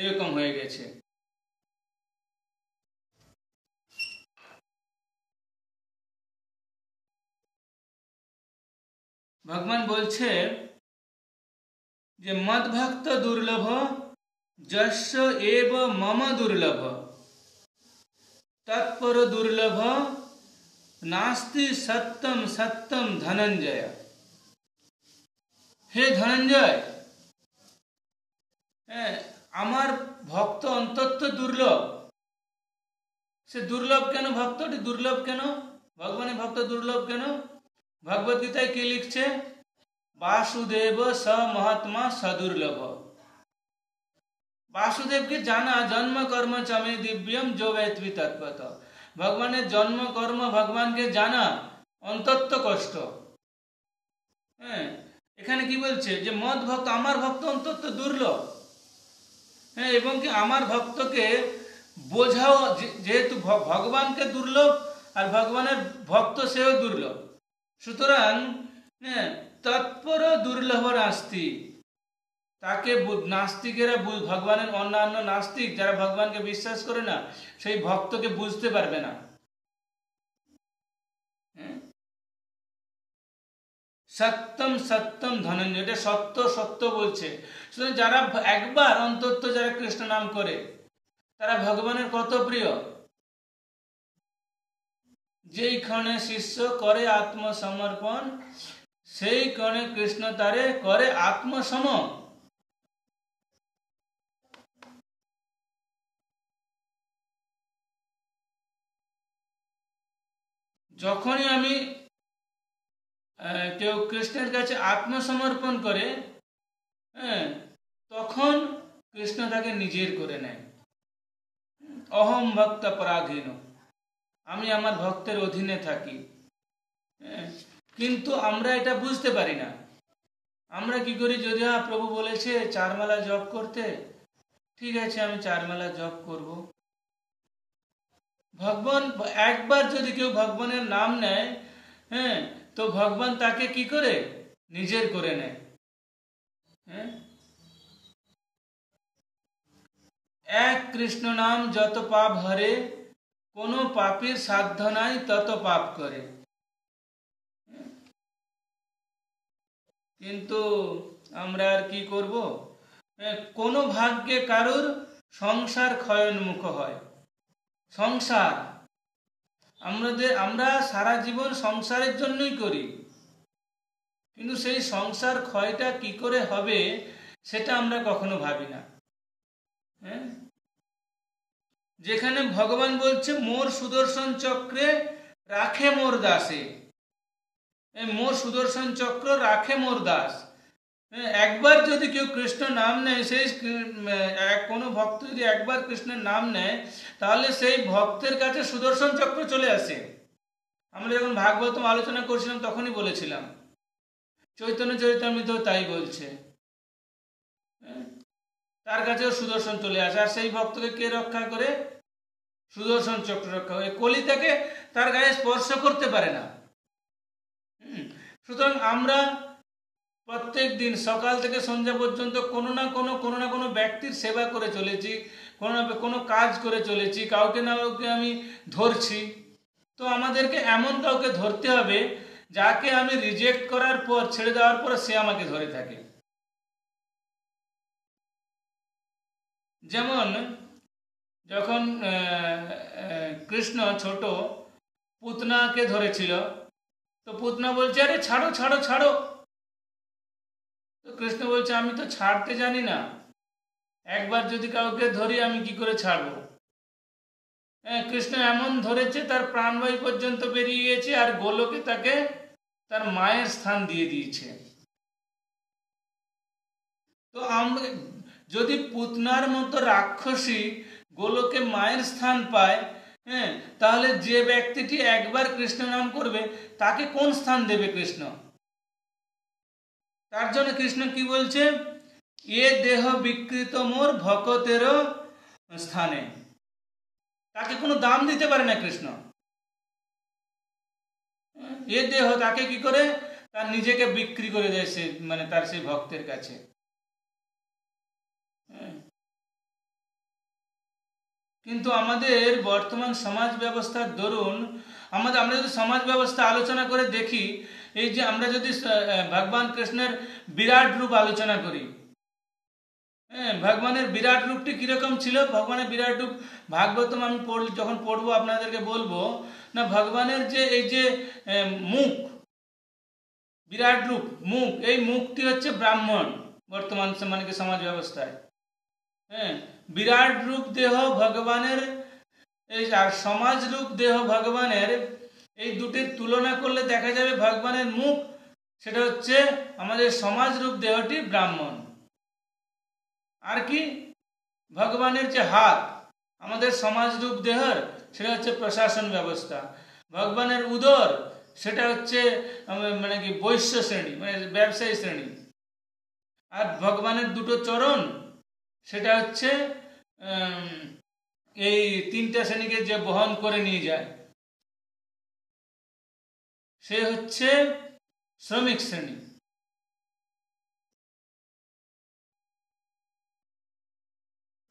এরকম হয়ে গেছে। ভগবান বলছে যে মদ ভক্ত দুর্লভ, যস্য এব মম দুর্লভ, তৎপর দুর্লভ নাস্তি সত্যম সত্যম ধনঞ্জয়। হে ধনঞ্জয়, আমার ভক্ত অন্তত দুর্লভ। সে দুর্লভ কেন? ভক্তটি দুর্লভ কেন? ভগবানের ভক্ত দুর্লভ কেন? ভগবদ গীতায় কি লিখছে? বাসুদেব স মহাত্মা সদুর্লভ। বাসুদেবকে জানা জন্ম কর্ম চমে দিব্যম যো বেত্বি তৎপত। ভগবানের জন্ম কর্ম, ভগবানকে জানা অন্তত কষ্ট। এখানে কি বলছে? যে মদ ভক্ত, আমার ভক্ত অন্তত দুর্লভ। এবং কি আমার ভক্তকে বোঝাও, যেহেতু ভগবানকে দুর্লভ আর ভগবানের ভক্ত সেও দুর্লভ, সুতরাং তৎপর দুর্লভ নাস্তি। তাকে নাস্তিকেরা, ভগবানের অন্যান্য নাস্তিক যারা ভগবানকে বিশ্বাস করে না, সেই ভক্তকে বুঝতে পারবে না। সত্যম সত্যম ধনঞ্জয়, এটা সত্য সত্য বলছে। সুতরাং যারা একবার অন্তত যারা কৃষ্ণ নাম করে তারা ভগবানের কত প্রিয়। যেই ক্ষণে শিষ্য করে আত্মসমর্পণ, সেই ক্ষণে কৃষ্ণ তারে করে আত্মসম। যখনই আমি কেউ কৃষ্ণের কাছে আত্মসমর্পণ করে, হ্যাঁ, তখন কৃষ্ণ তাকে নিজের করে নেয়। অহম ভক্ত পরাধীন, আমি আমার ভক্তের অধীনে থাকি। হ্যাঁ, কিন্তু আমরা এটা বুঝতে পারি না। আমরা কি করি, যদি প্রভু বলেছে চারমালা জপ করতে, ঠিক আছে আমি চারমালা জপ করব। ভগবান একবার যদি কেউ ভগবানের নাম নেয়, হ্যাঁ, তো ভগবান তাকে কি করে নিজের করে নেয়। হ্যাঁ, এক কৃষ্ণ নাম যত পাপ হরে, কোনো পাপীর সাধ্য নাই তত পাপ করে। কিন্তু আমরা আর কি করব, কোনো ভাগ্যে কারুর সংসার ক্ষয়োন্মুখ হয়। সংসার আমরা সারা জীবন সংসারের জন্যই করি, কিন্তু সেই সংসার ক্ষয়টা কি করে হবে সেটা আমরা কখনো ভাবি না। হ্যাঁ, যেখানে ভগবান বলছে মোর সুদর্শন চক্রে রাখে মোর দাসে, মোর সুদর্শন চক্র রাখে মোর দাস। একবার যদি কেউ কৃষ্ণ নাম নেয়, সেই কোনো ভক্ত যদি একবার কৃষ্ণের নাম নেয়, তাহলে সেই ভক্তের কাছে সুদর্শন চক্র চলে আসে। আমরা যখন ভাগবতম আলোচনা করছিলাম তখনই বলেছিলাম, চৈতন্য চরিতামৃত তাই বলছে। তার কাছেও সুদর্শন চলে আসে, আর সেই ভক্তকে কে রক্ষা করে? সুদর্শন চক্র রক্ষা করে। কলি তাকে তার গায়ে স্পর্শ করতে পারে না। সুতরাং আমরা প্রত্যেক দিন সকাল থেকে সন্ধ্যা পর্যন্ত কোনো না কোনো ব্যক্তির সেবা করে চলেছি, কোনো না কোনো কাজ করে চলেছি, কাউকে না কাউকে আমি ধরছি। তো আমাদেরকে এমন কাউকে ধরতে হবে যাকে আমি রিজেক্ট করার পর, ছেড়ে দেওয়ার পর সে আমাকে ধরে থাকে। যেমন যখন কৃষ্ণ ছোট পুতনাকে ধরেছিল, তো পুতনা বলছে আরে ছাড়ো ছাড়ো ছাড়ো। তো কৃষ্ণ বলছে আমি তো ছাড়তে জানি না, একবার যদি কাউকে ধরি আমি কি করে ছাড়বো। হ্যাঁ, কৃষ্ণ এমন ধরেছে তার প্রাণবায়ু পর্যন্ত বেরিয়ে গিয়েছে, আর গোলকে তাকে তার মায়ের স্থান দিয়ে দিয়েছে। তো আমরা যদি পুতনার মতো রাক্ষসী গোলকে মায়ের স্থান পায়, হ্যাঁ, তাহলে যে ব্যক্তিটি একবার কৃষ্ণ নাম করবে তাকে কোন স্থান দেবে কৃষ্ণ? তার জন্য কৃষ্ণ কি বলছে, এ দেহ বিকৃত মোর ভকতের স্থানে। তাকে কোনো দাম দিতে পারে না কৃষ্ণ। এ দেহ তাকে কি করে তার নিজেকে বিক্রি করে দেয় সে, মানে তার সেই ভক্তের কাছে। কিন্তু আমাদের বর্তমান সমাজ ব্যবস্থার দরুন আমরা যদি সমাজ ব্যবস্থা আলোচনা করে দেখি, এই যে আমরা যদি ভগবান কৃষ্ণের বিরাট রূপ আলোচনা করি, হ্যাঁ, ভগবানের বিরাট রূপটি কিরকম ছিল? ভগবানের বিরাট রূপ ভাগবতম আমি যখন পড়বো আপনাদেরকে বলবো না, ভগবানের যে এই যে মুখ, বিরাট রূপ মুখ, এই মুখটি হচ্ছে ব্রাহ্মণ বর্তমান মানে কি সমাজ ব্যবস্থায়। হ্যাঁ, বিরাট রূপ দেহ ভগবানের এই, আর সমাজ রূপ দেহ ভগবানের, এই দুটির তুলনা করলে দেখা যাবে ভগবানের মুখ সেটা হচ্ছে আমাদের সমাজ রূপ দেহটি ব্রাহ্মণ। আর কি ভগবানের যে হাত আমাদের সমাজ রূপ দেহর, সেটা হচ্ছে প্রশাসন ব্যবস্থা। ভগবানের উদর সেটা হচ্ছে মানে কি বৈশ্য শ্রেণী, মানে ব্যবসায়ী শ্রেণী। আর ভগবানের দুটো চরণ সেটা হচ্ছে এই তিনটা শ্রেণীকে যে বহন করে নিয়ে যায়, সে হচ্ছে শ্রমিক শ্রেণী।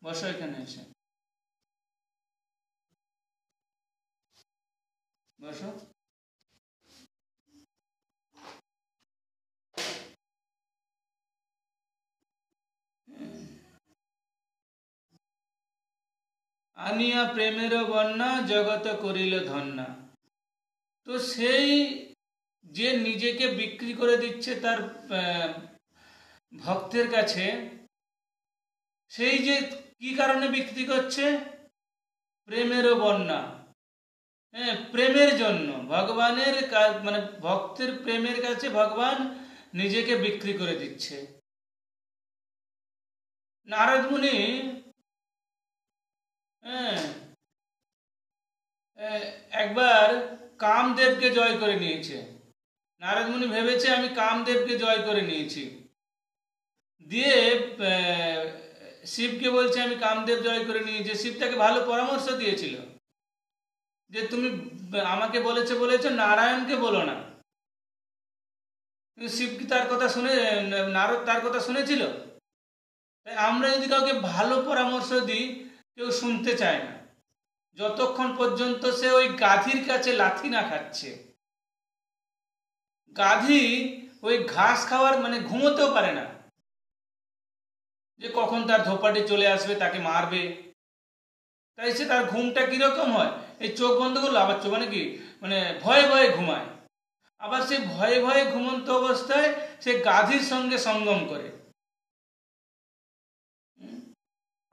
বসো এখানে এসে বসো। আনিয়া প্রেমের বন্যা জগত করিল ধন্যা। তো সেই যে নিজেকে বিক্রি করে দিচ্ছে তার ভক্তের কাছে, সেই যে কি কারণে বিক্রি করছে? প্রেমেরও বন্যা, হ্যাঁ, প্রেমের জন্য ভগবানের মানে ভক্তের প্রেমের কাছে ভগবান নিজেকে বিক্রি করে দিচ্ছে। নারদ মুনি হ্যাঁ একবার কামদেবকে জয় করে নিয়েছে। নারদ মুনি ভেবেছে আমি কামদেবকে জয় করে নিয়েছি, দিয়ে শিবকে বলছে আমি কামদেব জয় করে নিয়েছি। শিব তাকে ভালো পরামর্শ দিয়েছিল যে তুমি আমাকে বলেছো নারায়ণকে বলো না। কিন্তু শিব কি তার কথা শুনে, নারদ তার কথা শুনেছিল? তাই আমরা যদি কাউকে ভালো পরামর্শ দিই, কেউ শুনতে চায় না যতক্ষণ পর্যন্ত সে ওই গাধির কাছে লাথি না খাচ্ছে। গাধি ওই ঘাস খাওয়ার মানে ঘুমোতেও পারে না, যে কখন তার ধোপাটি চলে আসবে, তাকে মারবে। তাই সে তার ঘুমটা কিরকম হয়, এই চোখ বন্ধ করলো আবার চোখ মানে কি মানে ভয়ে ভয়ে ঘুমায়। আবার সে ভয়ে ভয়ে ঘুমন্ত অবস্থায় সে গাধির সঙ্গে সঙ্গম করে।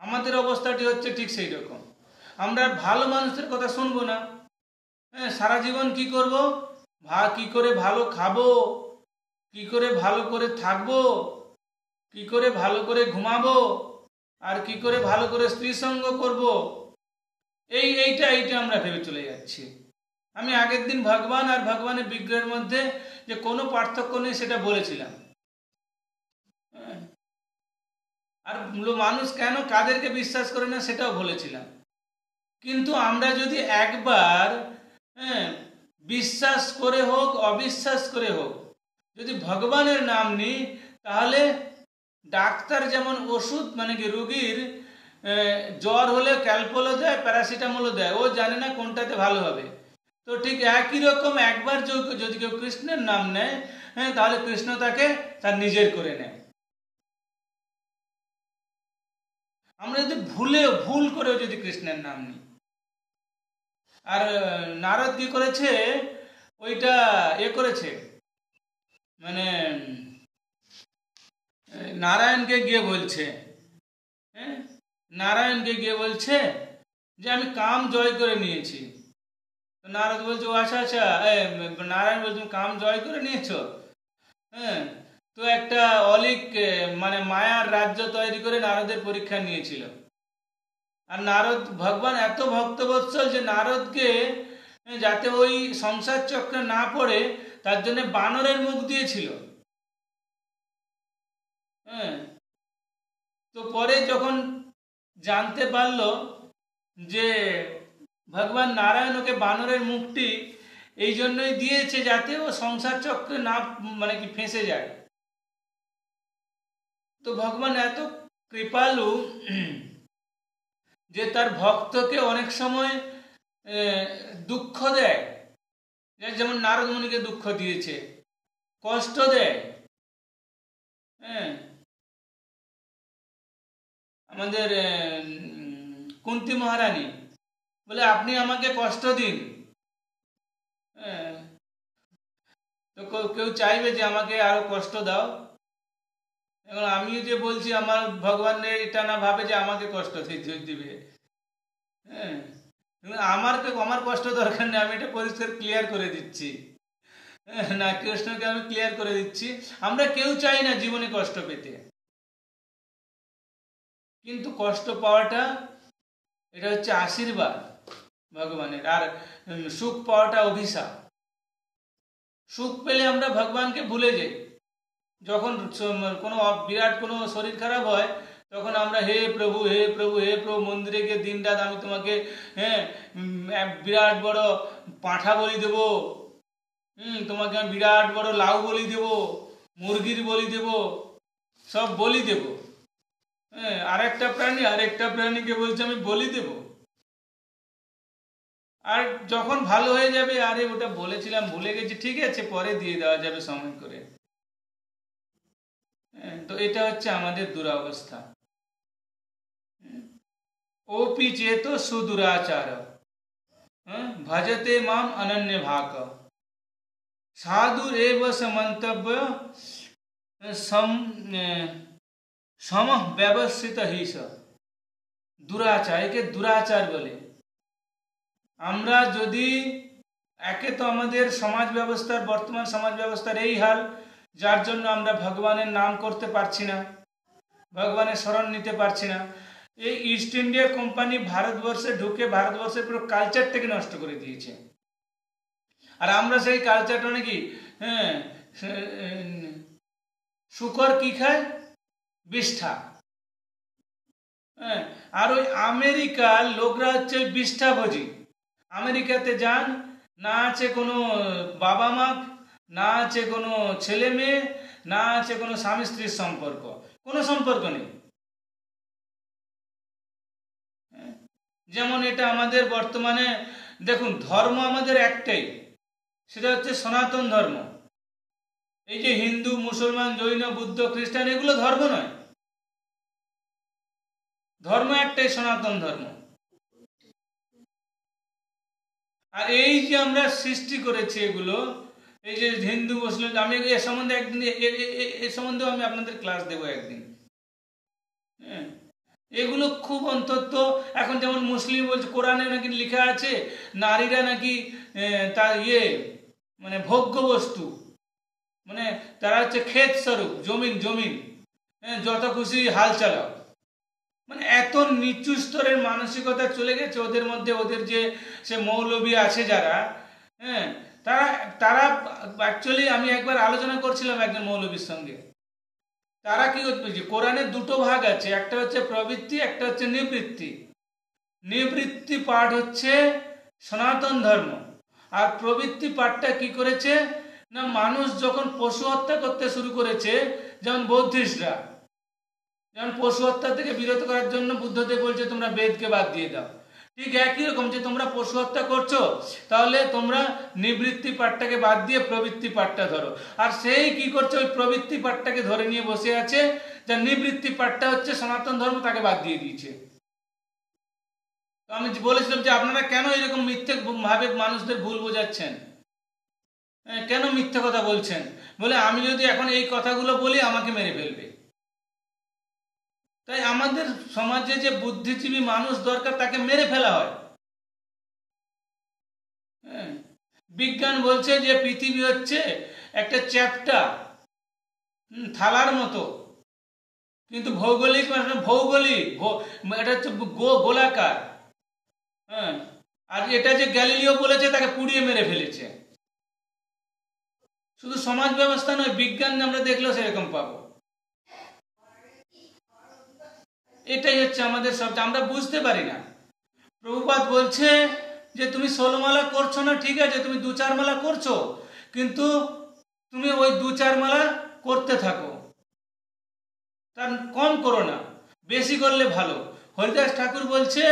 আমাদের অবস্থাটি হচ্ছে ঠিক সেই রকম। আমরা ভালো মানুষের কথা শুনবো না, হ্যাঁ, সারা জীবন কি করব, কি করে ভালো খাবো, কি করে ভালো করে থাকবো, কি করে ভালো করে ঘুমাবো, আর কি করে ভালো করে স্ত্রী সঙ্গ করব, এইটা আমরা ভেবে চলে যাচ্ছি। আমি আগের দিন ভগবান আর ভগবানের বিগ্রহের মধ্যে যে কোনো পার্থক্য নেই সেটা বলেছিলাম। আর মানুষ কেন কাদেরকে বিশ্বাস করে না সেটাও বলেছিলাম। কিন্তু আমরা যদি একবার হ্যাঁ বিশ্বাস করে হোক অবিশ্বাস করে হোক যদি ভগবানের নাম নিই, তাহলে ডাক্তার যেমন ওষুধ মানে কি রুগীর জ্বর হলে ক্যালপোলও দেয়, প্যারাসিটামলও দেয়, ও জানে না কোনটাতে ভালো হবে। তো ঠিক একই রকম একবার যদি কেউ কৃষ্ণের নাম নেয়, হ্যাঁ, তাহলে কৃষ্ণ তাকে তার নিজের করে নেয়। আমরা যদি ভুল করেও যদি কৃষ্ণের নাম নিই, আর নারদ কি করেছে, ওইটা করেছে মানে নারায়ণকে গিয়ে বলছে, হ্যাঁ, নারায়ণকে গিয়ে বলছে যে আমি কাম জয় করে নিয়েছি। তো নারদ বলছে ও আচ্ছা আচ্ছা, নারায়ণ বলছে কাম জয় করে নিয়েছো, হ্যাঁ। তো একটা অলিক মানে মায়ার রাজ্য তৈরি করে নারদের পরীক্ষা নিয়েছিল। আর নারদ ভগবান এত ভক্তবৎসল যে নারদকে যাতে ওই সংসার চক্রে না পড়ে তার জন্য বানরের মুখ দিয়েছিল, হ্যাঁ। তো পরে যখন জানতে পারল যে ভগবান নারায়ণ ওকে বানরের মুখটি এই জন্যই দিয়েছে যাতে ও সংসার চক্রে না মানে কি ফেঁসে যায়। তো ভগবান এত কৃপালু যে তার ভক্তকে অনেক সময় দুঃখ দেয়, যেমন নারদ মুনিকে দুঃখ দিয়েছে, কষ্ট দেয়, হ্যাঁ। আমাদের কুন্তী মহারানী বলে আপনি আমাকে কষ্ট দিন, হ্যাঁ। তো কেউ চাইবে যে আমাকে আরো কষ্ট দাও, এবং আমি যে বলছি আমার ভগবান এটা না ভাবে যে আমাকে কষ্ট দিবে, হ্যাঁ। আমার কষ্ট দরকার নেই, আমি এটা পরিষ্কার ক্লিয়ার করে দিচ্ছি, না কৃষ্ণকে আমি ক্লিয়ার করে দিচ্ছি। আমরা কেউ চাই না জীবনে কষ্ট পেতে, কিন্তু কষ্ট পাওয়াটা এটা হচ্ছে আশীর্বাদ ভগবানের, আর সুখ পাওয়াটা অভিশাপ। সুখ পেলে আমরা ভগবানকে ভুলে যাই। যখন কোনো বিরাট কোনো শরীর খারাপ হয় তখন আমরা হে প্রভু হে প্রভু হে প্রভু মন্দিরে গিয়ে দিন রাত আমি তোমাকে হ্যাঁ বিরাট বড় পাঁঠা বলি দেবো, তোমাকে আমি বিরাট বড় লাউ বলি দেবো, মুরগির বলি দেবো, সব বলি দেবো, হ্যাঁ। আরেকটা প্রাণীকে বলছে আমি বলি দেবো, আর যখন ভালো হয়ে যাবে আরে ওটা বলেছিলাম ভুলে গেছি, ঠিক আছে পরে দিয়ে দেওয়া যাবে সময় করে, হ্যাঁ। তো এটা হচ্ছে আমাদের দুরবস্থা। ओपि चेतो सुदुराचार भजते माम अनन्य भाक साधुरेव समन्तव्य सम व्यवस्थित ही स দুরাচার, একে দুরাচার বলে। আমরা যদি একে তো আমাদের সমাজ ব্যবস্থার, বর্তমান সমাজ ব্যবস্থার এই হাল, যার জন্য আমরা ভগবানের নাম করতে পারছি না, ভগবানের শরণ নিতে পারছি না। এই ইস্ট ইন্ডিয়া কোম্পানি ভারতবর্ষে ঢুকে ভারতবর্ষের পুরো কালচারটাকে নষ্ট করে দিয়েছে। আর আমরা সেই কালচারটা নাকি শুকর কি খায়? বিষ্ঠা। আর ওই আমেরিকার লোকরা হচ্ছে বিষ্ঠাভোজী। আমেরিকাতে যান, না আছে কোনো বাবা মা, না আছে কোনো ছেলে মেয়ে, না আছে কোনো স্বামী স্ত্রীর সম্পর্ক, কোনো সম্পর্ক নেই। যেমন এটা আমাদের বর্তমানে দেখুন, ধর্ম আমাদের একটাই, সেটা হচ্ছে সনাতন ধর্ম। এই যে হিন্দু, মুসলমান, জৈন, বুদ্ধ, খ্রিস্টান, এগুলো ধর্ম নয়। ধর্ম একটাই, সনাতন ধর্ম। আর এই যে আমরা সৃষ্টি করেছি এগুলো, এই যে হিন্দু মুসলিম, আমি এ সম্বন্ধে একদিন এ সম্বন্ধেও আমি আপনাদের ক্লাস দেবো একদিন। এগুলো খুব অন্তত এখন যেমন মুসলিম বলছে, কোরআনে নাকি লেখা আছে নারীরা নাকি তার মানে ভোগ্য বস্তু, মানে তারা হচ্ছে ক্ষেত স্বরূপ, জমিন যত খুশি হাল চালাও। মানে এত নিচু স্তরের মানসিকতা চলে গেছে ওদের মধ্যে। ওদের যে সে মৌলবী আছে যারা, তারা অ্যাকচুয়ালি আমি একবার আলোচনা করছিলাম একজন মৌলবীর সঙ্গে। তারা কি করছে, যে কোরআনের দুটো ভাগ আছে, একটা হচ্ছে প্রবৃত্তি, একটা হচ্ছে নিবৃত্তি। নিবৃত্তি পাঠ হচ্ছে সনাতন ধর্ম, আর প্রবৃত্তি পাঠটা কি করেছে না, মানুষ যখন পশু হত্যা করতে শুরু করেছে, যেমন বৌদ্ধিস্টরা, যেমন পশু হত্যা থেকে বিরত করার জন্য বুদ্ধদেব বলছে তোমরা বেদকে বাদ দিয়ে দাও। ঠিক একই রকম, যে তোমরা পশু হত্যা করছো, তাহলে তোমরা নিবৃত্তি পাঠটাকে বাদ দিয়ে প্রবৃত্তি পাঠটা ধরো। আর সেই কি করছে, ওই প্রবৃত্তি পাঠটাকে ধরে নিয়ে বসে আছে, যার নিবৃত্তি পাঠটা হচ্ছে সনাতন ধর্ম, তাকে বাদ দিয়ে দিয়েছে। তো আমি বলেছিলাম যে আপনারা কেন এরকম মিথ্যে ভাবে মানুষদের ভুল বোঝাচ্ছেন, কেন মিথ্যে কথা বলছেন? বলে আমি যদি এখন এই কথাগুলো বলি আমাকে মেরে ফেলবে। তাই আমাদের সমাজে যে বুদ্ধিজীবী মানুষ দরকার, তাকে মেরে ফেলা হয়। বিজ্ঞান বলছে যে পৃথিবী হচ্ছে একটা চ্যাপ্টা থালার মতো, কিন্তু ভৌগোলিক এটা হচ্ছে গোলাকার। আর এটা যে গ্যালিলিও বলেছে, তাকে পুড়িয়ে মেরে ফেলেছে। শুধু সমাজ ব্যবস্থা নয়, বিজ্ঞান আমরা দেখলেও সেরকম পাবো। এটাই হচ্ছে আমাদের সবচেয়ে, আমরা বুঝতে পারি না। প্রভুপাদ বলছে যে তুমি 16 মালা করছো না, ঠিক আছে, তুমি 2-4 মালা করছো, কিন্তু তুমি ওই 2-4 মালা করতে থাকো, তার কম করো না, বেশি করলে ভালো। হরিদাস ঠাকুর বলছে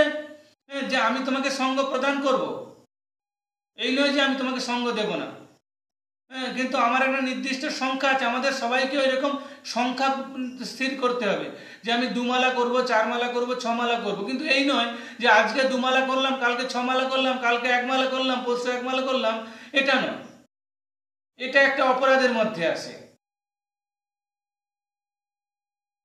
যে আমি তোমাকে সঙ্গ প্রদান করব, এই নয় যে আমি তোমাকে সঙ্গ দেব না, কিন্তু আমার একটা নির্দিষ্ট সংখ্যা আছে। আমাদের সবাইকে ওই রকম সংখ্যা স্থির করতে হবে, যে আমি 2 মালা করবো, 4 মালা করবো, 6 মালা করবো। কিন্তু এই নয় যে আজকে 2 মালা করলাম, কালকে 6 মালা করলাম, কালকে 1 মালা করলাম, পরশু 1 মালা করলাম, এটা নয়। এটা একটা অপরাধের মধ্যে আসে।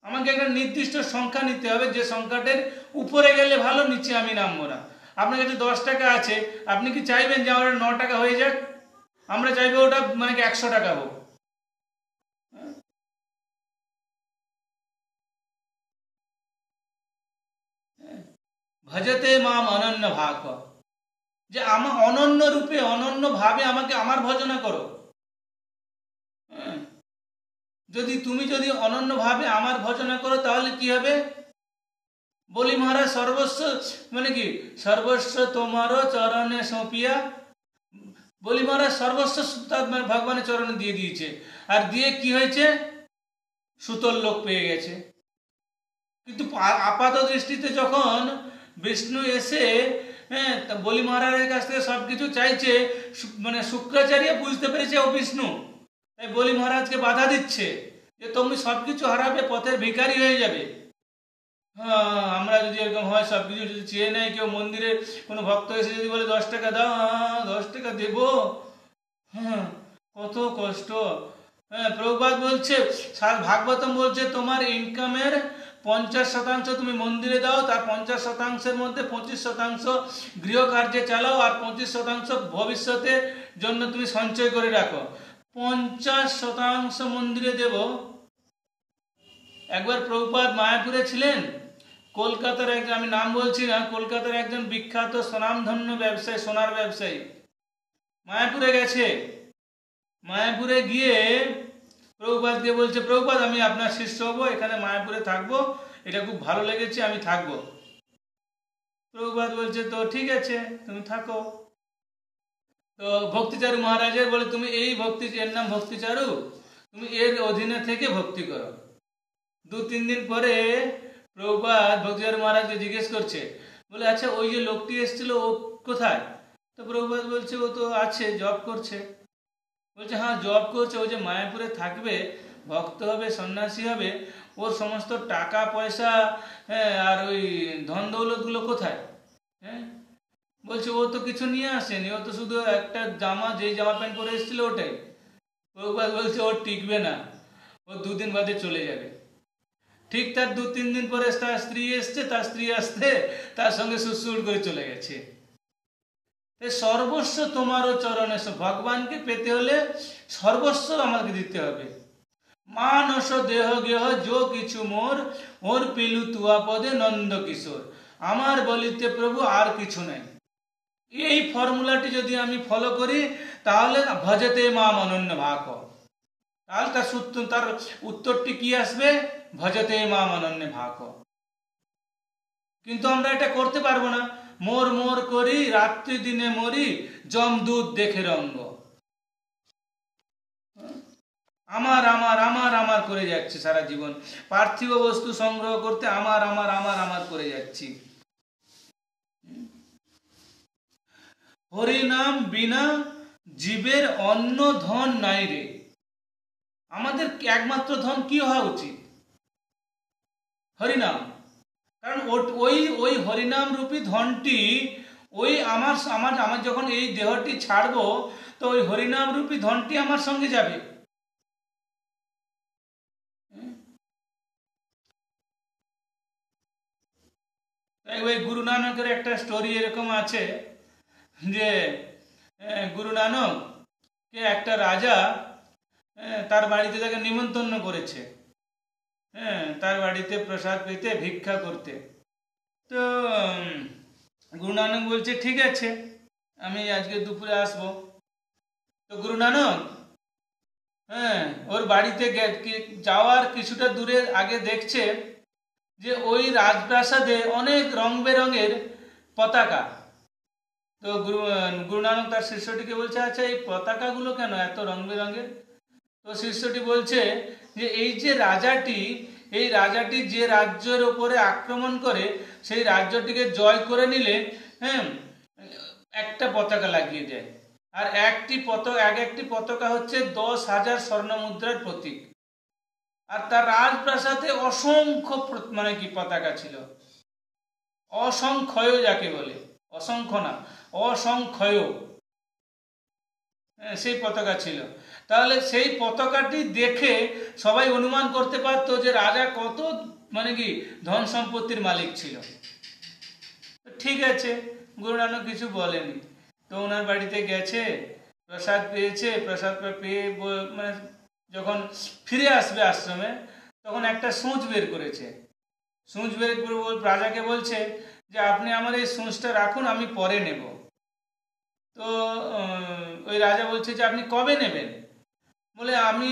আমাকে একটা নির্দিষ্ট সংখ্যা নিতে হবে, যে সংখ্যাটার উপরে গেলে ভালো, নিচে আমি নামবো না। আপনার কাছে 10 টাকা আছে, আপনি কি চাইবেন যে আমার 9 টাকা হয়ে যাক? আমরা চাইবো ওটা মানে 100 টাকা হোক। ভজতে মাম অনন্য ভাগ, যে আমার অনন্য রূপে, অনন্য ভাবে আমাকে আমার ভজনা করো। যদি অনন্য ভাবে আমার ভজনা করো, তাহলে কি হবে? বলি মহারাজ সর্বস্ব মানে কি, সর্বস্ব তোমারও চরণে সঁপিয়া, বলি মহারাজ সর্বস্ব ভগবানের চরণে দিয়ে দিয়েছে। আর দিয়ে কি হয়েছে? সুতোর লোক পেয়ে গেছে। কিন্তু আপাত দৃষ্টিতে যখন বিষ্ণু এসে বলি মহারাজের কাছ থেকে সবকিছু চাইছে, মানে শুক্রাচার্য বুঝতে পেরেছে ও বিষ্ণু, তাই বলি মহারাজকে বাধা দিচ্ছে যে তুমি সবকিছু হারাবে, পথের ভিখারি হয়ে যাবে। হ্যাঁ, আমরা যদি এরকম হয়, সব কিছু যদি চেয়ে নেয় কেউ, মন্দিরে কোনো ভক্ত এসে যদি বলে 10 টাকা দাও, 10 টাকা দেবো, হ্যাঁ, কত কষ্ট। হ্যাঁ, প্রভুপাদ বলছে, ভাগবতম বলছে তোমার ইনকামের 50% তুমি মন্দিরে দাও, তার 50%-এর মধ্যে 25% গৃহ কার্যে চালাও, আর 25% ভবিষ্যতের জন্য তুমি সঞ্চয় করে রাখো। 50% মন্দিরে দেব। একবার প্রভুপাদ মায়াপুরে ছিলেন, কলকাতার একজন, আমি নাম বলছি না, কলকাতার একজন বিখ্যাত স্বনামধন্য ব্যবসায়ী, সোনার ব্যবসায়ী মায়াপুরে গেছে। মায়াপুরে গিয়ে প্রভুপাদকে বলছে, প্রভুপাদ আমি আপনার শিষ্য হবো, এখানে মায়াপুরে থাকবো, এটা খুব ভালো লেগেছে, আমি থাকবো। প্রভুপাদ বলছে তো ঠিক আছে, তুমি থাকো। তো ভক্তিচারু মহারাজের বলে, তুমি এই ভক্তি, এর নাম ভক্তিচারু, তুমি এর অধীনে থেকে ভক্তি করো। 2-3 দিন পরে প্রভুপাদ ভক্তিচারু মহারাজকে জিজ্ঞেস করছে, বলে আচ্ছা ওই যে লোকটি এসেছিল ও কোথায়? তো প্রভুপাদ বলছে ও তো আছে, জব করছে। বলছে হ্যাঁ জব করছে, ও যে মায়াপুরে থাকবে, ভক্ত হবে, সন্ন্যাসী হবে, ওর সমস্ত টাকা পয়সা, হ্যাঁ, আর ওই ধন দৌলতগুলো কোথায়? হ্যাঁ, বলছে ও তো কিছু নিয়ে আসেনি, ও তো শুধু একটা জামা, যেই জামা প্যান্ট পরে এসেছিল ওটাই। প্রভুপাদ বলছে ও টিকবে না, ও 2 দিন বাদে চলে যাবে। ঠিক তার 2-3 দিন পরে তার স্ত্রী এসছে, তার স্ত্রী আসতে তার সঙ্গে সুসুড় করে চলে গেছে। সর্বস্ব তোমারও চরণে, ভগবানকে পেতে হলে সর্বস্ব আমাকে দিতে হবে। মানস দেহ গেহ যো কিছু মোর, ওর পিলু তুয়া পদে নন্দ কিশোর, আমার বলিতে প্রভু আর কিছু নাই। এই ফর্মুলাটি যদি আমি ফলো করি, তাহলে ভজতে মা অনন্য ভাগ, তাহলে তার উত্তরটি কি আসবে? ভজতে মা অনন্য ভাগ। কিন্তু আমরা এটা করতে পারবো না। মোর মোর করি রাত্রি দিনে মরি, যমদূত দেখে রঙ্গ। আমার আমার আমার আমার করে যাচ্ছে সারা জীবন, পার্থিব বস্তু সংগ্রহ করতে আমার আমার আমার আমার করে যাচ্ছি। হরিনাম বিনা জীবের অন্য ধন নাই রে। আমাদের একমাত্র ধন কি হওয়া উচিত? হরিনাম। কারণ ওই ওই হরিনাম রূপী ধনটি, ওই আমার আমার আমার যখন এই দেহটি ছাড়বো, তো ওই হরিনাম রূপী ধনটি আমার সঙ্গে যাবে। ওই গুরু নানকের একটা স্টোরি এরকম আছে যে গুরু নানক কে একটা রাজা তার বাড়িতে তাকে নিমন্ত্রণ করেছে, হ্যাঁ, তার বাড়িতে প্রসাদ পেতে, ভিক্ষা করতে। তো গুরু নানক বলছে ঠিক আছে, আমি আজকে দুপুরে আসবো। তো গুরু নানক, হ্যাঁ, ওর বাড়িতে যাওয়ার কিছুটা দূরে আগে দেখছে যে ওই রাজপ্রাসাদে অনেক রং বেরঙের পতাকা। তো গুরু নানক তার শিষ্যটিকে বলছে, আচ্ছা এই পতাকাগুলো কেন এত রং বেরঙের? তো শিষ্যটি বলছে যে এই যে রাজাটি, এই রাজাটি যে রাজ্যের ওপরে আক্রমণ করে, সেই রাজ্যটিকে জয় করে নিলে, হ্যাঁ, একটা পতাকা লাগিয়ে দেয়। আর একটি পতাকা হচ্ছে 10,000 স্বর্ণ মুদ্রার প্রতীক। আর তার রাজপ্রাসাদে অসংখ্য মানে কি পতাকা ছিল, অসংখ্য যাকে বলে, অসংখ্য না, অসংখ্য, সেই পতাকা ছিল। তাহলে সেই পতাকাটি দেখে সবাই অনুমান করতে পারতো যে রাজা কত মানে কি ধন সম্পত্তির মালিক ছিল। ঠিক আছে, গুরু নানক কিছু বলেনি। তো ওনার বাড়িতে গেছে, প্রসাদ পেয়েছে, প্রসাদ পেয়ে মানে যখন ফিরে আসবে আশ্রমে, তখন একটা সূঁচ বের করেছে। সূঁচ বের করে রাজাকে বলছে যে আপনি আমার এই সূঁচটা রাখুন, আমি পরে নেব। তো ওই রাজা বলছে যে আপনি কবে নেবেন? বলে আমি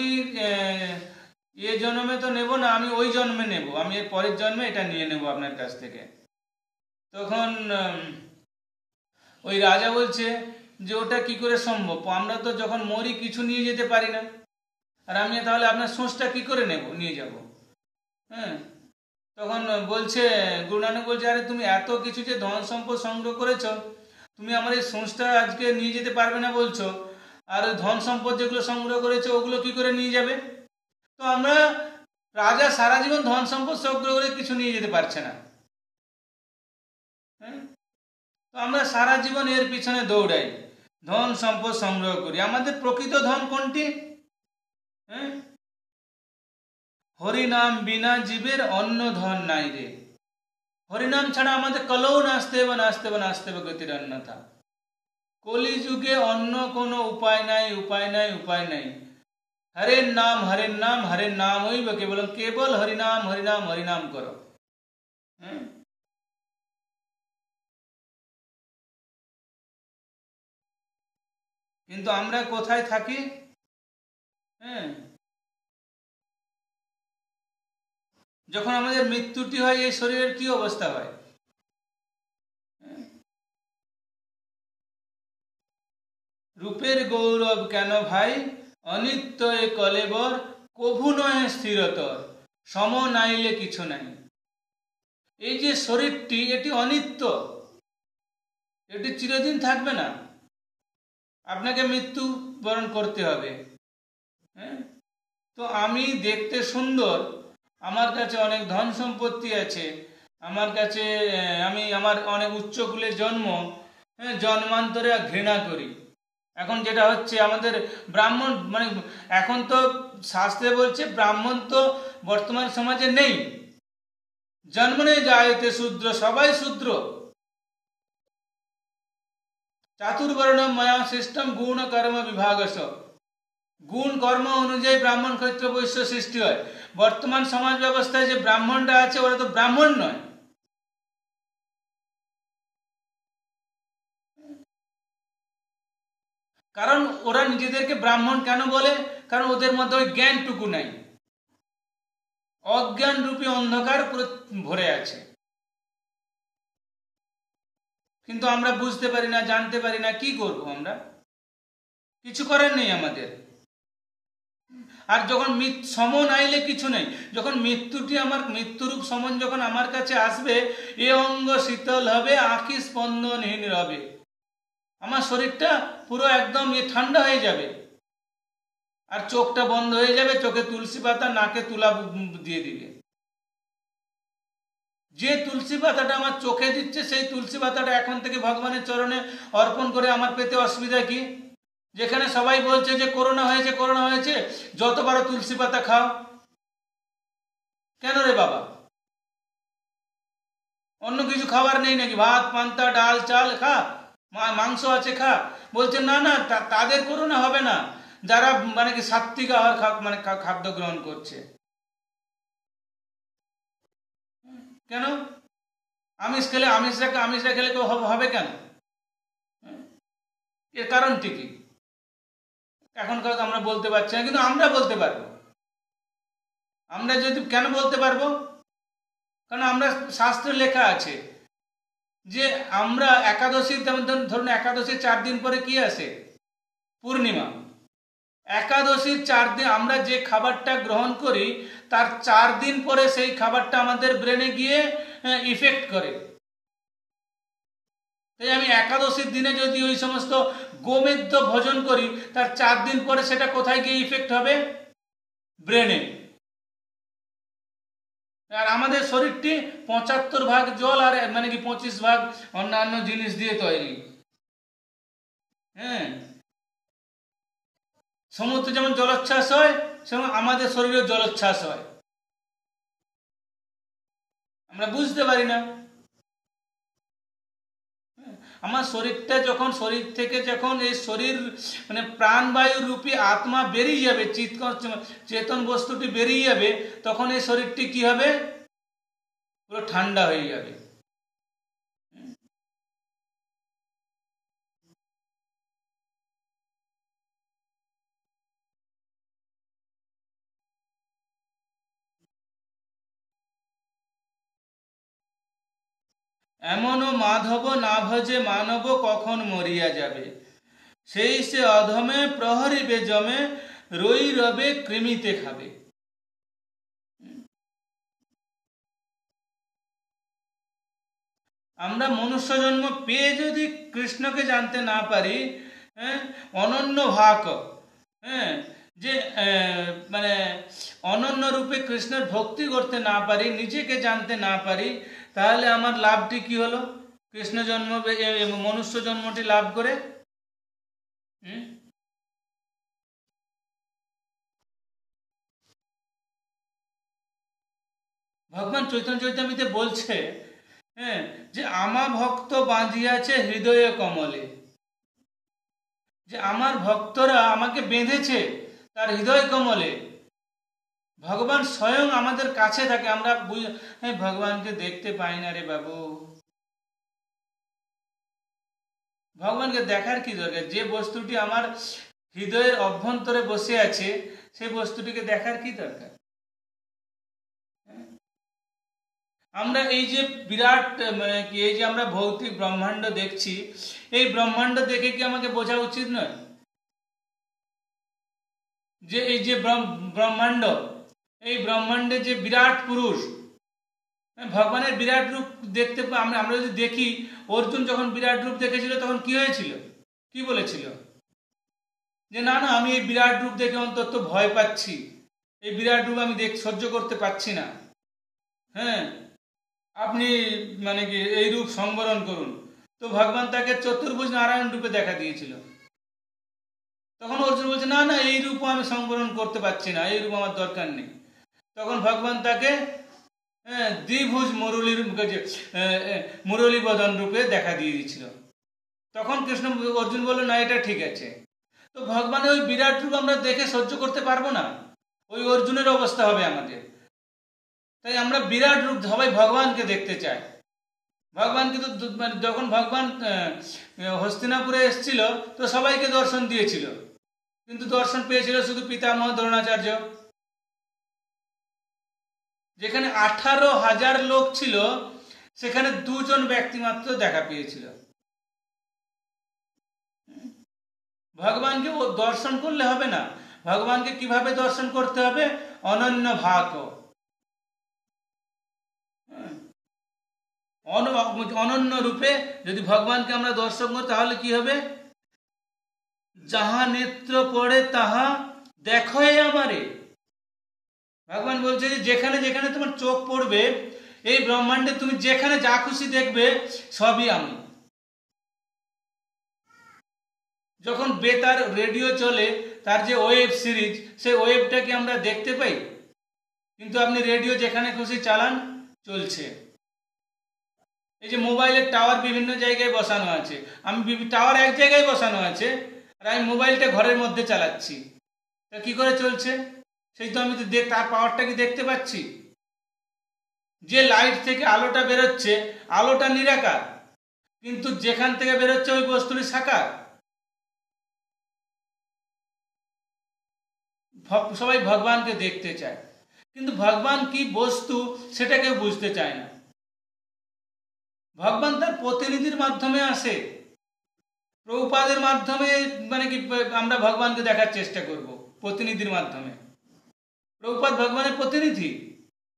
এ জন্মে তো নেব না, আমি ওই জন্মে নেব, আমি এর পরের জন্মে এটা নিয়ে নেব আপনার কাছ থেকে। তখন ওই রাজা বলছে যে ওটা কি করে সম্ভব, আমরা তো যখন মরি কিছু নিয়ে যেতে পারি না, আর আমি তাহলে আপনার সূঁচটা কি করে নিয়ে যাব? হ্যাঁ, তখন বলছে গুরু নানক বলছে, আরে তুমি এত কিছু যে ধন সম্পদ সংগ্রহ করেছো, তুমি আমার এই সূঁচটা আজকে নিয়ে যেতে পারবে না বলছো, আর ওই ধন সম্পদ যেগুলো সংগ্রহ করেছো ওগুলো কি করে নিয়ে যাবে? তো আমরা রাজা সারা জীবন ধন সম্পদ সংগ্রহ করে কিছু নিয়ে যেতে পারছে না। হ্যাঁ, তো আমরা সারা জীবন এর পিছনে দৌড়াই, ধন সম্পদ সংগ্রহ করি। আমাদের প্রকৃত ধন কোনটি? হ্যাঁ, হরিনাম বিনা জীবের অন্য ধন নাই রে। হরিনাম ছাড়া আমাদের কলৌ নাস্তে হবে, নাস্তে হবে, নাস্তে হবে গতির অন্যথা। কলিযুগে অন্য কোনো উপায় নাই, উপায় নাই, উপায় নাই। হরের নাম, হরের নাম, হরের নাম হইব কেবল, কেবল হরিনাম, হরিনাম, হরিনাম করো। হ্যাঁ, কিন্তু আমরা কোথায় থাকি? হ্যাঁ, যখন আমাদের মৃত্যুটি হয় এই শরীরের কি অবস্থা হয়? রূপের গৌরব কেন ভাই, অনিত্য এ কলেবর, কভু নয় স্থিরতর, সম নাইলে কিছু নাই। এই যে শরীরটি, এটি অনিত্য, এটি চিরদিন থাকবে না, আপনাকে মৃত্যু বরণ করতে হবে। হ্যাঁ, তো আমি দেখতে সুন্দর, আমার কাছে অনেক ধন সম্পত্তি আছে, আমার কাছে আমি আমার অনেক উচ্চকুলে জন্ম, হ্যাঁ, জন্মান্তরে ঘৃণা করি। এখন যেটা হচ্ছে আমাদের ব্রাহ্মণ, মানে এখন তো শাস্ত্রে বলছে ব্রাহ্মণ তো বর্তমান সমাজে নেই, জন্মনে জায়তে শূদ্র, সবাই শূদ্র। চাতুর্বর্ণ মায়া সিস্টেম গুণ কর্ম বিভাগস, গুণ কর্ম অনুযায়ী ব্রাহ্মণ ক্ষত্র বৈশ্য সৃষ্টি হয়। বর্তমান সমাজ ব্যবস্থায় যে ব্রাহ্মণরা আছে ওরা তো ব্রাহ্মণ নয়। কারণ ওরা নিজেদেরকে ব্রাহ্মণ কেন বলে? কারণ ওদের মধ্যে ওই জ্ঞানটুকু নাই, অজ্ঞান রূপী অন্ধকার ভরে আছে। কিন্তু আমরা বুঝতে পারি না, জানতে পারি না, কি করব আমরা? কিছু করার নেই আমাদের। আর যখন সমন আইলে কিছু নেই, যখন মৃত্যুটি, আমার মৃত্যুরূপ সমন যখন আমার কাছে আসবে, এ অঙ্গ শীতল হবে, আঁখি স্পন্দনহীন রবে। আমার শরীরটা পুরো একদম ঠান্ডা হয়ে যাবে, আর চোখটা বন্ধ হয়ে যাবে, চোখে তুলসী পাতা, নাকে তুলা দিয়ে দিবে। যে তুলসী পাতাটা আমার চোখে দিচ্ছে, সেই তুলসী পাতাটা এখন থেকে ভগবানের চরণে অর্পণ করে আমার পেতে অসুবিধা কি? যেখানে সবাই বলছে যে করোনা হয়েছে, করোনা হয়েছে, যত পারো তুলসী পাতা খাও। কেন রে বাবা? অন্য কিছু খাবার নেই নাকি? ভাত পান্তা ডাল চাল খা, মাংস আছে খা। বলছে না না, তাদের করোনা হবে না যারা মানে কি সাত্বিক আহার মানে খাদ্য গ্রহণ করছে। কেন? আমিষরা খেলে কেউ হবে কেন? এর কারণটি কি? এখনকার আমরা বলতে পারছি না, কিন্তু আমরা বলতে পারবো। আমরা যদি কেন বলতে পারবো? কারণ আমরা, শাস্ত্রে লেখা আছে যে আমরা একাদশীর, ধরুন একাদশীর 4 দিন পরে কি আসে? পূর্ণিমা। একাদশীর 4 দিন আমরা যে খাবারটা গ্রহণ করি, তার 4 দিন পরে সেই খাবারটা আমাদের ব্রেনে গিয়ে ইফেক্ট করে। তাই আমি একাদশীর দিনে যদি ওই সমস্ত গোমেদ্য ভোজন করি, তার 4 দিন পরে সেটা কোথায় গিয়ে ইফেক্ট হবে? ব্রেনে। আর আমাদের শরীরটি 75 ভাগ জল আর মানে কি 25 ভাগ অন্যান্য জিনিস দিয়ে তৈরি। হ্যাঁ, সমুদ্রে যেমন জলোচ্ছ্বাস হয়, সেমন আমাদের শরীরেও জলোচ্ছ্বাস হয়, আমরা বুঝতে পারি না। আমার শরীরটা যখন, শরীর থেকে যখন এই শরীর মানে প্রাণবায়ু রূপী আত্মা বেরিয়ে যাবে, চেতন বস্তুটি বেরিয়ে যাবে, তখন এই শরীরটি কি হবে? পুরো ঠান্ডা হয়ে যাবে। এমনও মাধব না ভজে মানব, কখন মরিয়া যাবে, সেই সে অধমে প্রহরিবে জমে, রই রবে কৃমিতে খাবে। আমরা মনুষ্য জন্ম পেয়ে যদি কৃষ্ণকে জানতে না পারি, হ্যাঁ, অনন্য ভাগ, হ্যাঁ, যে মানে অনন্য রূপে কৃষ্ণের ভক্তি করতে না পারি, নিজেকে জানতে না পারি, তাহলে আমার লাভটি কি হলো? কৃষ্ণ জন্ম মনুষ্য জন্মটি লাভ করে। হুম? ভগবান চৈতন্য চৈতামিতে বলছে, হ্যাঁ, যে আমা ভক্ত বাঁধিয়াছে হৃদয়ে কমলে, যে আমার ভক্তরা আমাকে বেঁধেছে তার হৃদয় কমলে। ভগবান স্বয়ং আমাদের কাছে থাকে, আমরা হ্যাঁ, ভগবানকে দেখতে পাই না রে বাবু। ভগবানকে দেখার কি দরকার? যে বস্তুটি আমার হৃদয়ের অভ্যন্তরে বসে আছে, সেই বস্তুটিকে দেখার কি দরকার? আমরা এই যে বিরাট মানে কি, এই যে আমরা ভৌতিক ব্রহ্মাণ্ড দেখছি, এই ব্রহ্মাণ্ড দেখে কি আমাকে বোঝা উচিত নয় যে এই যে ব্রহ্মাণ্ড, এই ব্রহ্মাণ্ডে যে বিরাট পুরুষ, ভগবানের বিরাট রূপ দেখতে আমরা আমরা যদি দেখি, অর্জুন যখন বিরাট রূপ দেখেছিল তখন কি হয়েছিল, কি বলেছিল? যে না না, আমি এই বিরাট রূপ দেখে অন্তত ভয় পাচ্ছি, এই বিরাট রূপ আমি সহ্য করতে পারছি না। হ্যাঁ, আপনি মানে কি এই রূপ সংবরণ করুন। তো ভগবান তাকে চতুর্ভুজ নারায়ণ রূপে দেখা দিয়েছিল। তখন অর্জুন বলছে না না, এই রূপ আমি সংবরণ করতে পারছি না, এই রূপ আমার দরকার নেই। তখন ভগবান তাকে দ্বিভুজ মুরলী বদন রূপে দেখা দিয়ে দিয়েছিল। তখন কৃষ্ণ অর্জুন বলল না, এটা ঠিক আছে। তো ভগবানের ওই বিরাট রূপ আমরা দেখে সহ্য করতে পারবো না, ওই অর্জুনের অবস্থা হবে আমাদের। তাই আমরা বিরাট রূপ সবাই ভগবানকে দেখতে চাই। ভগবানকে তো মানে যখন ভগবান হস্তিনাপুরে এসেছিল, তো সবাইকে দর্শন দিয়েছিল, কিন্তু দর্শন পেয়েছিল শুধু পিতামহ দ্রোণাচার্য। যেখানে 18,000 লোক ছিল, সেখানে 2 জন ব্যক্তি মাত্র দেখা পেয়েছিল। ভগবানকে ও দর্শন করলে হবে না, ভগবানকে কিভাবে দর্শন করতে হবে? অনন্য ভাগ, অনন্য রূপে যদি ভগবানকে আমরা দর্শন করি, তাহলে কি হবে? যাহা নেত্র পড়ে তাহা দেখো আমারে। ভগবান বলছে যে যেখানে যেখানে তোমার চোখ পড়বে, এই ব্রহ্মাণ্ডে তুমি যেখানে যা খুশি দেখবে, সবই আমি। যখন বেতার রেডিও চলে, তার যে ওয়েব সিরিজ, সেই ওয়েবটাকে আমরা দেখতে পাই, কিন্তু আপনি রেডিও যেখানে খুশি চালান, চলছে। এই যে মোবাইলের টাওয়ার বিভিন্ন জায়গায় বসানো আছে, আমি টাওয়ার এক জায়গায় বসানো আছে, আর আমি মোবাইলটা ঘরের মধ্যে চালাচ্ছি, তা কি করে চলছে? সেই তো আমি তো তার পাওয়ারটা কি দেখতে পাচ্ছি? যে লাইট থেকে আলোটা বেরোচ্ছে, আলোটা নিরাকার, কিন্তু যেখান থেকে বেরোচ্ছে ওই বস্তুটি সাকার। সবাই ভগবানকে দেখতে চায়, কিন্তু ভগবান কি বস্তু সেটা কেউ বুঝতে চায় না। ভগবান তার প্রতিনিধির মাধ্যমে আসে, প্রভুপাদের মাধ্যমে মানে কি আমরা ভগবানকে দেখার চেষ্টা করব, প্রতিনিধির মাধ্যমে। প্রভুপাদ ভগবানের প্রতিনিধি।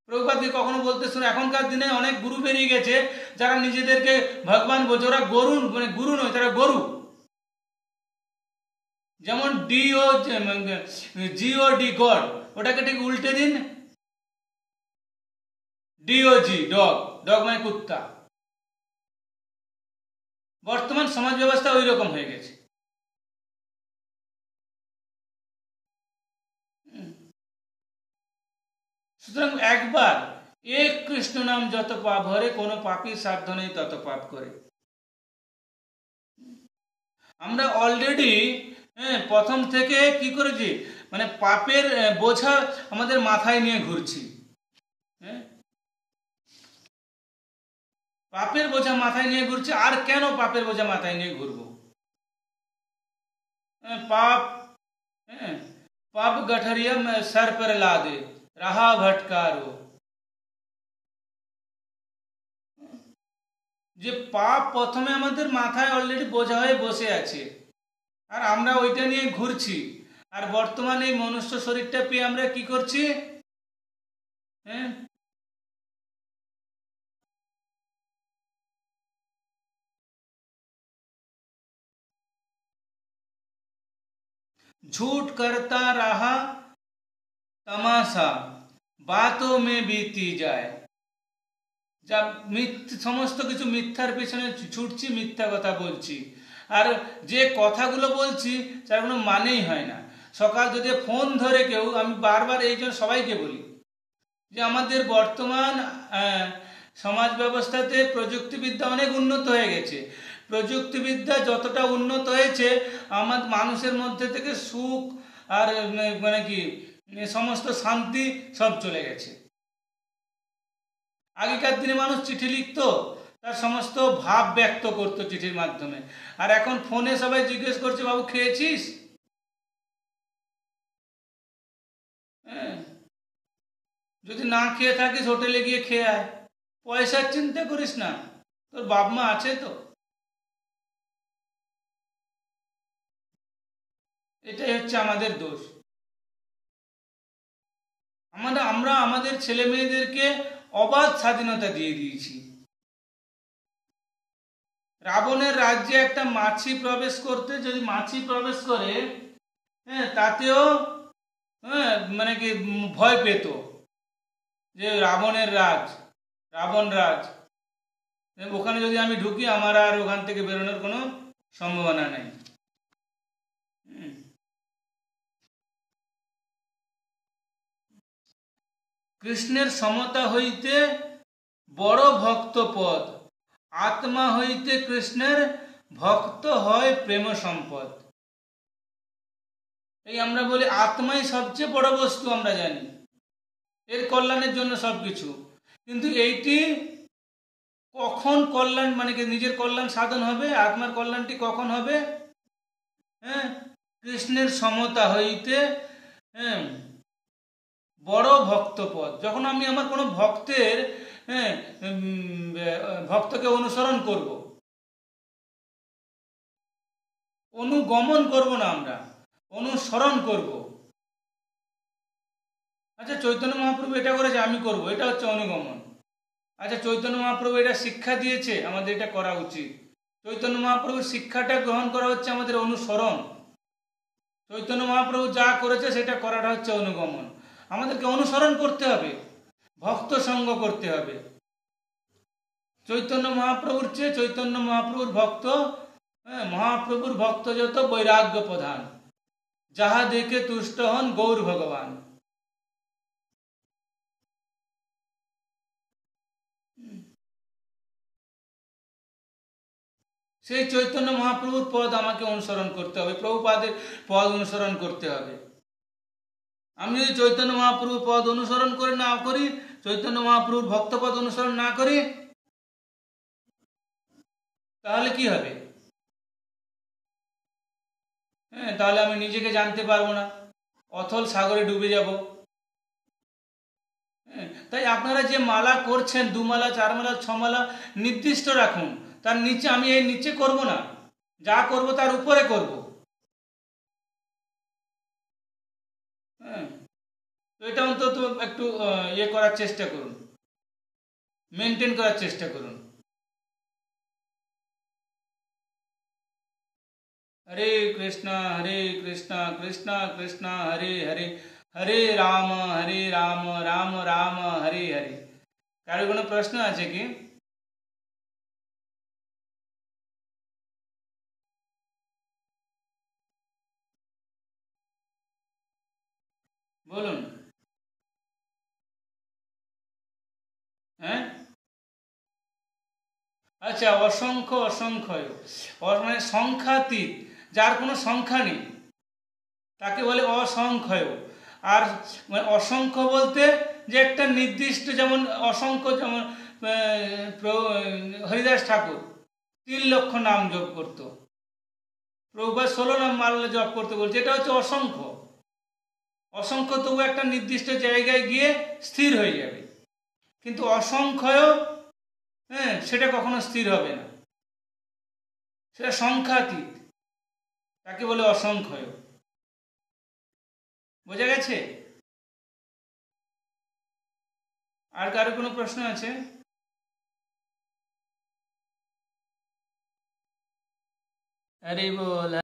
প্রভুপাদকে কখনো বলতে শুনে, এখনকার দিনে অনেক গুরু বেরিয়ে গেছে যারা নিজেদেরকে ভগবান বলছে, ওরা গরু মানে গুরু নয়, তারা গরু। যেমন GOD গড, ওটাকে ঠিক উল্টে দিন, DOG ডগ, ডগ মানে কুত্তা। বর্তমান সমাজ ব্যবস্থা ওই রকম হয়ে গেছে। সুতরাং একবার এক কৃষ্ণ নাম যত পাপ হরে, কোনো পাপীর সাধ্য নেই তত পাপ করে। আমরা অলরেডি প্রথম থেকে কি করেছি, মানে পাপের বোঝা আমাদের মাথায় নিয়ে ঘুরছি। হ্যাঁ, পাপের বোঝা মাথায় নিয়ে ঘুরছি। আর কেন পাপের বোঝা মাথায় নিয়ে ঘুরবো? पाप पाप गठरिया में सर पर ला दे, रहा भटकारो। যে পাপ প্রথমে আমাদের মাথায় অলরেডি বোঝা হয়ে বসে আছে, আর আমরা ওইটা নিয়ে ঘুরছি। আর বর্তমানে এই মনুষ্য শরীরটা পেয়ে আমরা কি করছি? হ্যাঁ, झूठ करता रहा तमाशा, बातों में बीती যায়। যা সমস্ত কিছু মিথ্যার পেছনে ছুটছি, মিথ্যা কথা বলছি, আর যে কথাগুলো বলছি তার কোনো মানেই হয় না। সকাল যদি ফোন ধরে কেউ, আমি বারবার এই জন্য সবাইকে বলি যে আমাদের বর্তমান সমাজ ব্যবস্থাতে প্রযুক্তিবিদ্যা অনেক উন্নত হয়ে গেছে। প্রযুক্তিবিদ্যা যতটা উন্নত হয়েছে, আমার মানুষের মধ্যে থেকে সুখ আর মানে কি সমস্ত শান্তি সব চলে গেছে। আগেকার দিনে মানুষ চিঠি লিখতো, তার সমস্ত ভাব ব্যক্ত করতো চিঠির মাধ্যমে, আর এখন ফোনে সবাই জিজ্ঞেস করছে, বাবু খেয়েছিস? হ্যাঁ, যদি না খেয়ে থাকিস হোটেলে গিয়ে খেয়ে আয়, পয়সার চিন্তা করিস না, তোর বাপ মা আছে তো। এটাই হচ্ছে আমাদের দোষ। আমরা আমাদের ছেলে মেয়েদেরকে অবাধ স্বাধীনতা দিয়ে দিয়েছি। রাবণের রাজ্যে একটা মাছি প্রবেশ করতে, যদি মাছি প্রবেশ করে, হ্যাঁ, তাতেও হ্যাঁ মানে কি ভয় পেত যে রাবণের রাজ, রাবণ রাজ, ওখানে যদি আমি ঢুকি আমার আর ওখান থেকে বেরোনোর কোনো সম্ভাবনা নেই। কৃষ্ণের সমতা হইতে বড় ভক্ত পদ, আত্মা হইতে কৃষ্ণের ভক্ত হয় প্রেম সম্পদ। এই আমরা বলি আত্মাই সবচেয়ে বড় বস্তু, আমরা জানি এর কল্যাণের জন্য সবকিছু, কিন্তু এইটি কখন কল্যাণ মানে কি নিজের কল্যাণ সাধন হবে, আত্মার কল্যাণটি কখন হবে? হ্যাঁ, কৃষ্ণের সমতা হইতে হ্যাঁ বড় ভক্তপদ, যখন আমি আমার কোনো ভক্তের হ্যাঁ ভক্তকে অনুসরণ করব, অনুগমন করব না, আমরা অনুসরণ করব। আচ্ছা, চৈতন্য মহাপ্রভু এটা করেছে, আমি করব, এটা হচ্ছে অনুগমন। আচ্ছা, চৈতন্য মহাপ্রভু এটা শিক্ষা দিয়েছে, আমাদের এটা করা উচিত। চৈতন্য মহাপ্রভুর শিক্ষাটা গ্রহণ করা হচ্ছে আমাদের অনুসরণ। চৈতন্য মহাপ্রভু যা করেছে সেটা করাটা হচ্ছে অনুগমন। আমাদেরকে অনুসরণ করতে হবে, ভক্ত সঙ্গ করতে হবে। চৈতন্য মহাপ্রভুর চেয়ে চৈতন্য মহাপ্রভুর ভক্ত, মহাপ্রভুর ভক্ত যত বৈরাগ্য প্রধান, যাহা দেখে তুষ্ট হন গৌর ভগবান। সেই চৈতন্য মহাপ্রভুর পদ আমাকে অনুসরণ করতে হবে, প্রভুপাদের পদ অনুসরণ করতে হবে। আমি যদি চৈতন্য মহাপ্রভুর পদ অনুসরণ করে না করি, চৈতন্য মহাপ্রভুর ভক্তপদ অনুসরণ না করি, তাহলে কি হবে? হ্যাঁ, তাহলে আমি নিজেকে জানতে পারবো না, অথল সাগরে ডুবে যাব। তাই আপনারা যে মালা করছেন, 2 মালা 4 মালা 6 মালা নির্দিষ্ট রাখুন, তার নিচে আমি এই নিচে করব না, যা করব তার উপরে করব। হ্যাঁ, তো এটা অন্তত একটু ইয়ে করার চেষ্টা করুন, মেনটেন করার চেষ্টা করুন। হরে কৃষ্ণ কৃষ্ণ কৃষ্ণ হরে হরে, হরে রাম রাম রাম হরে হরে। কারো কোনো প্রশ্ন আছে কি? বলুন। হ্যাঁ, আচ্ছা, অসংখ্য অসংখ্য মানে সংখ্যাতীত, যার কোনো সংখ্যা নেই তাকে বলে অসংখ্য। আর মানে অসংখ্য বলতে যে একটা নির্দিষ্ট, যেমন অসংখ্য, যেমন হরিদাস ঠাকুর 3 লক্ষ নাম জপ করতো, প্রভুপাদ 16 নাম মালা জপ করতে বলছে, এটা হচ্ছে অসংখ্য। অসংখ্য তবু একটা নির্দিষ্ট জায়গায় গিয়ে স্থির হয়ে যাবে, কিন্তু অসংখ্য হ্যাঁ সেটা কখনো স্থির হবে না, সেটা সংখ্যাতীত, তাকে বলে অসংখ্য। বোঝা গেছে? আর কারো কোনো প্রশ্ন আছে? হরি বল।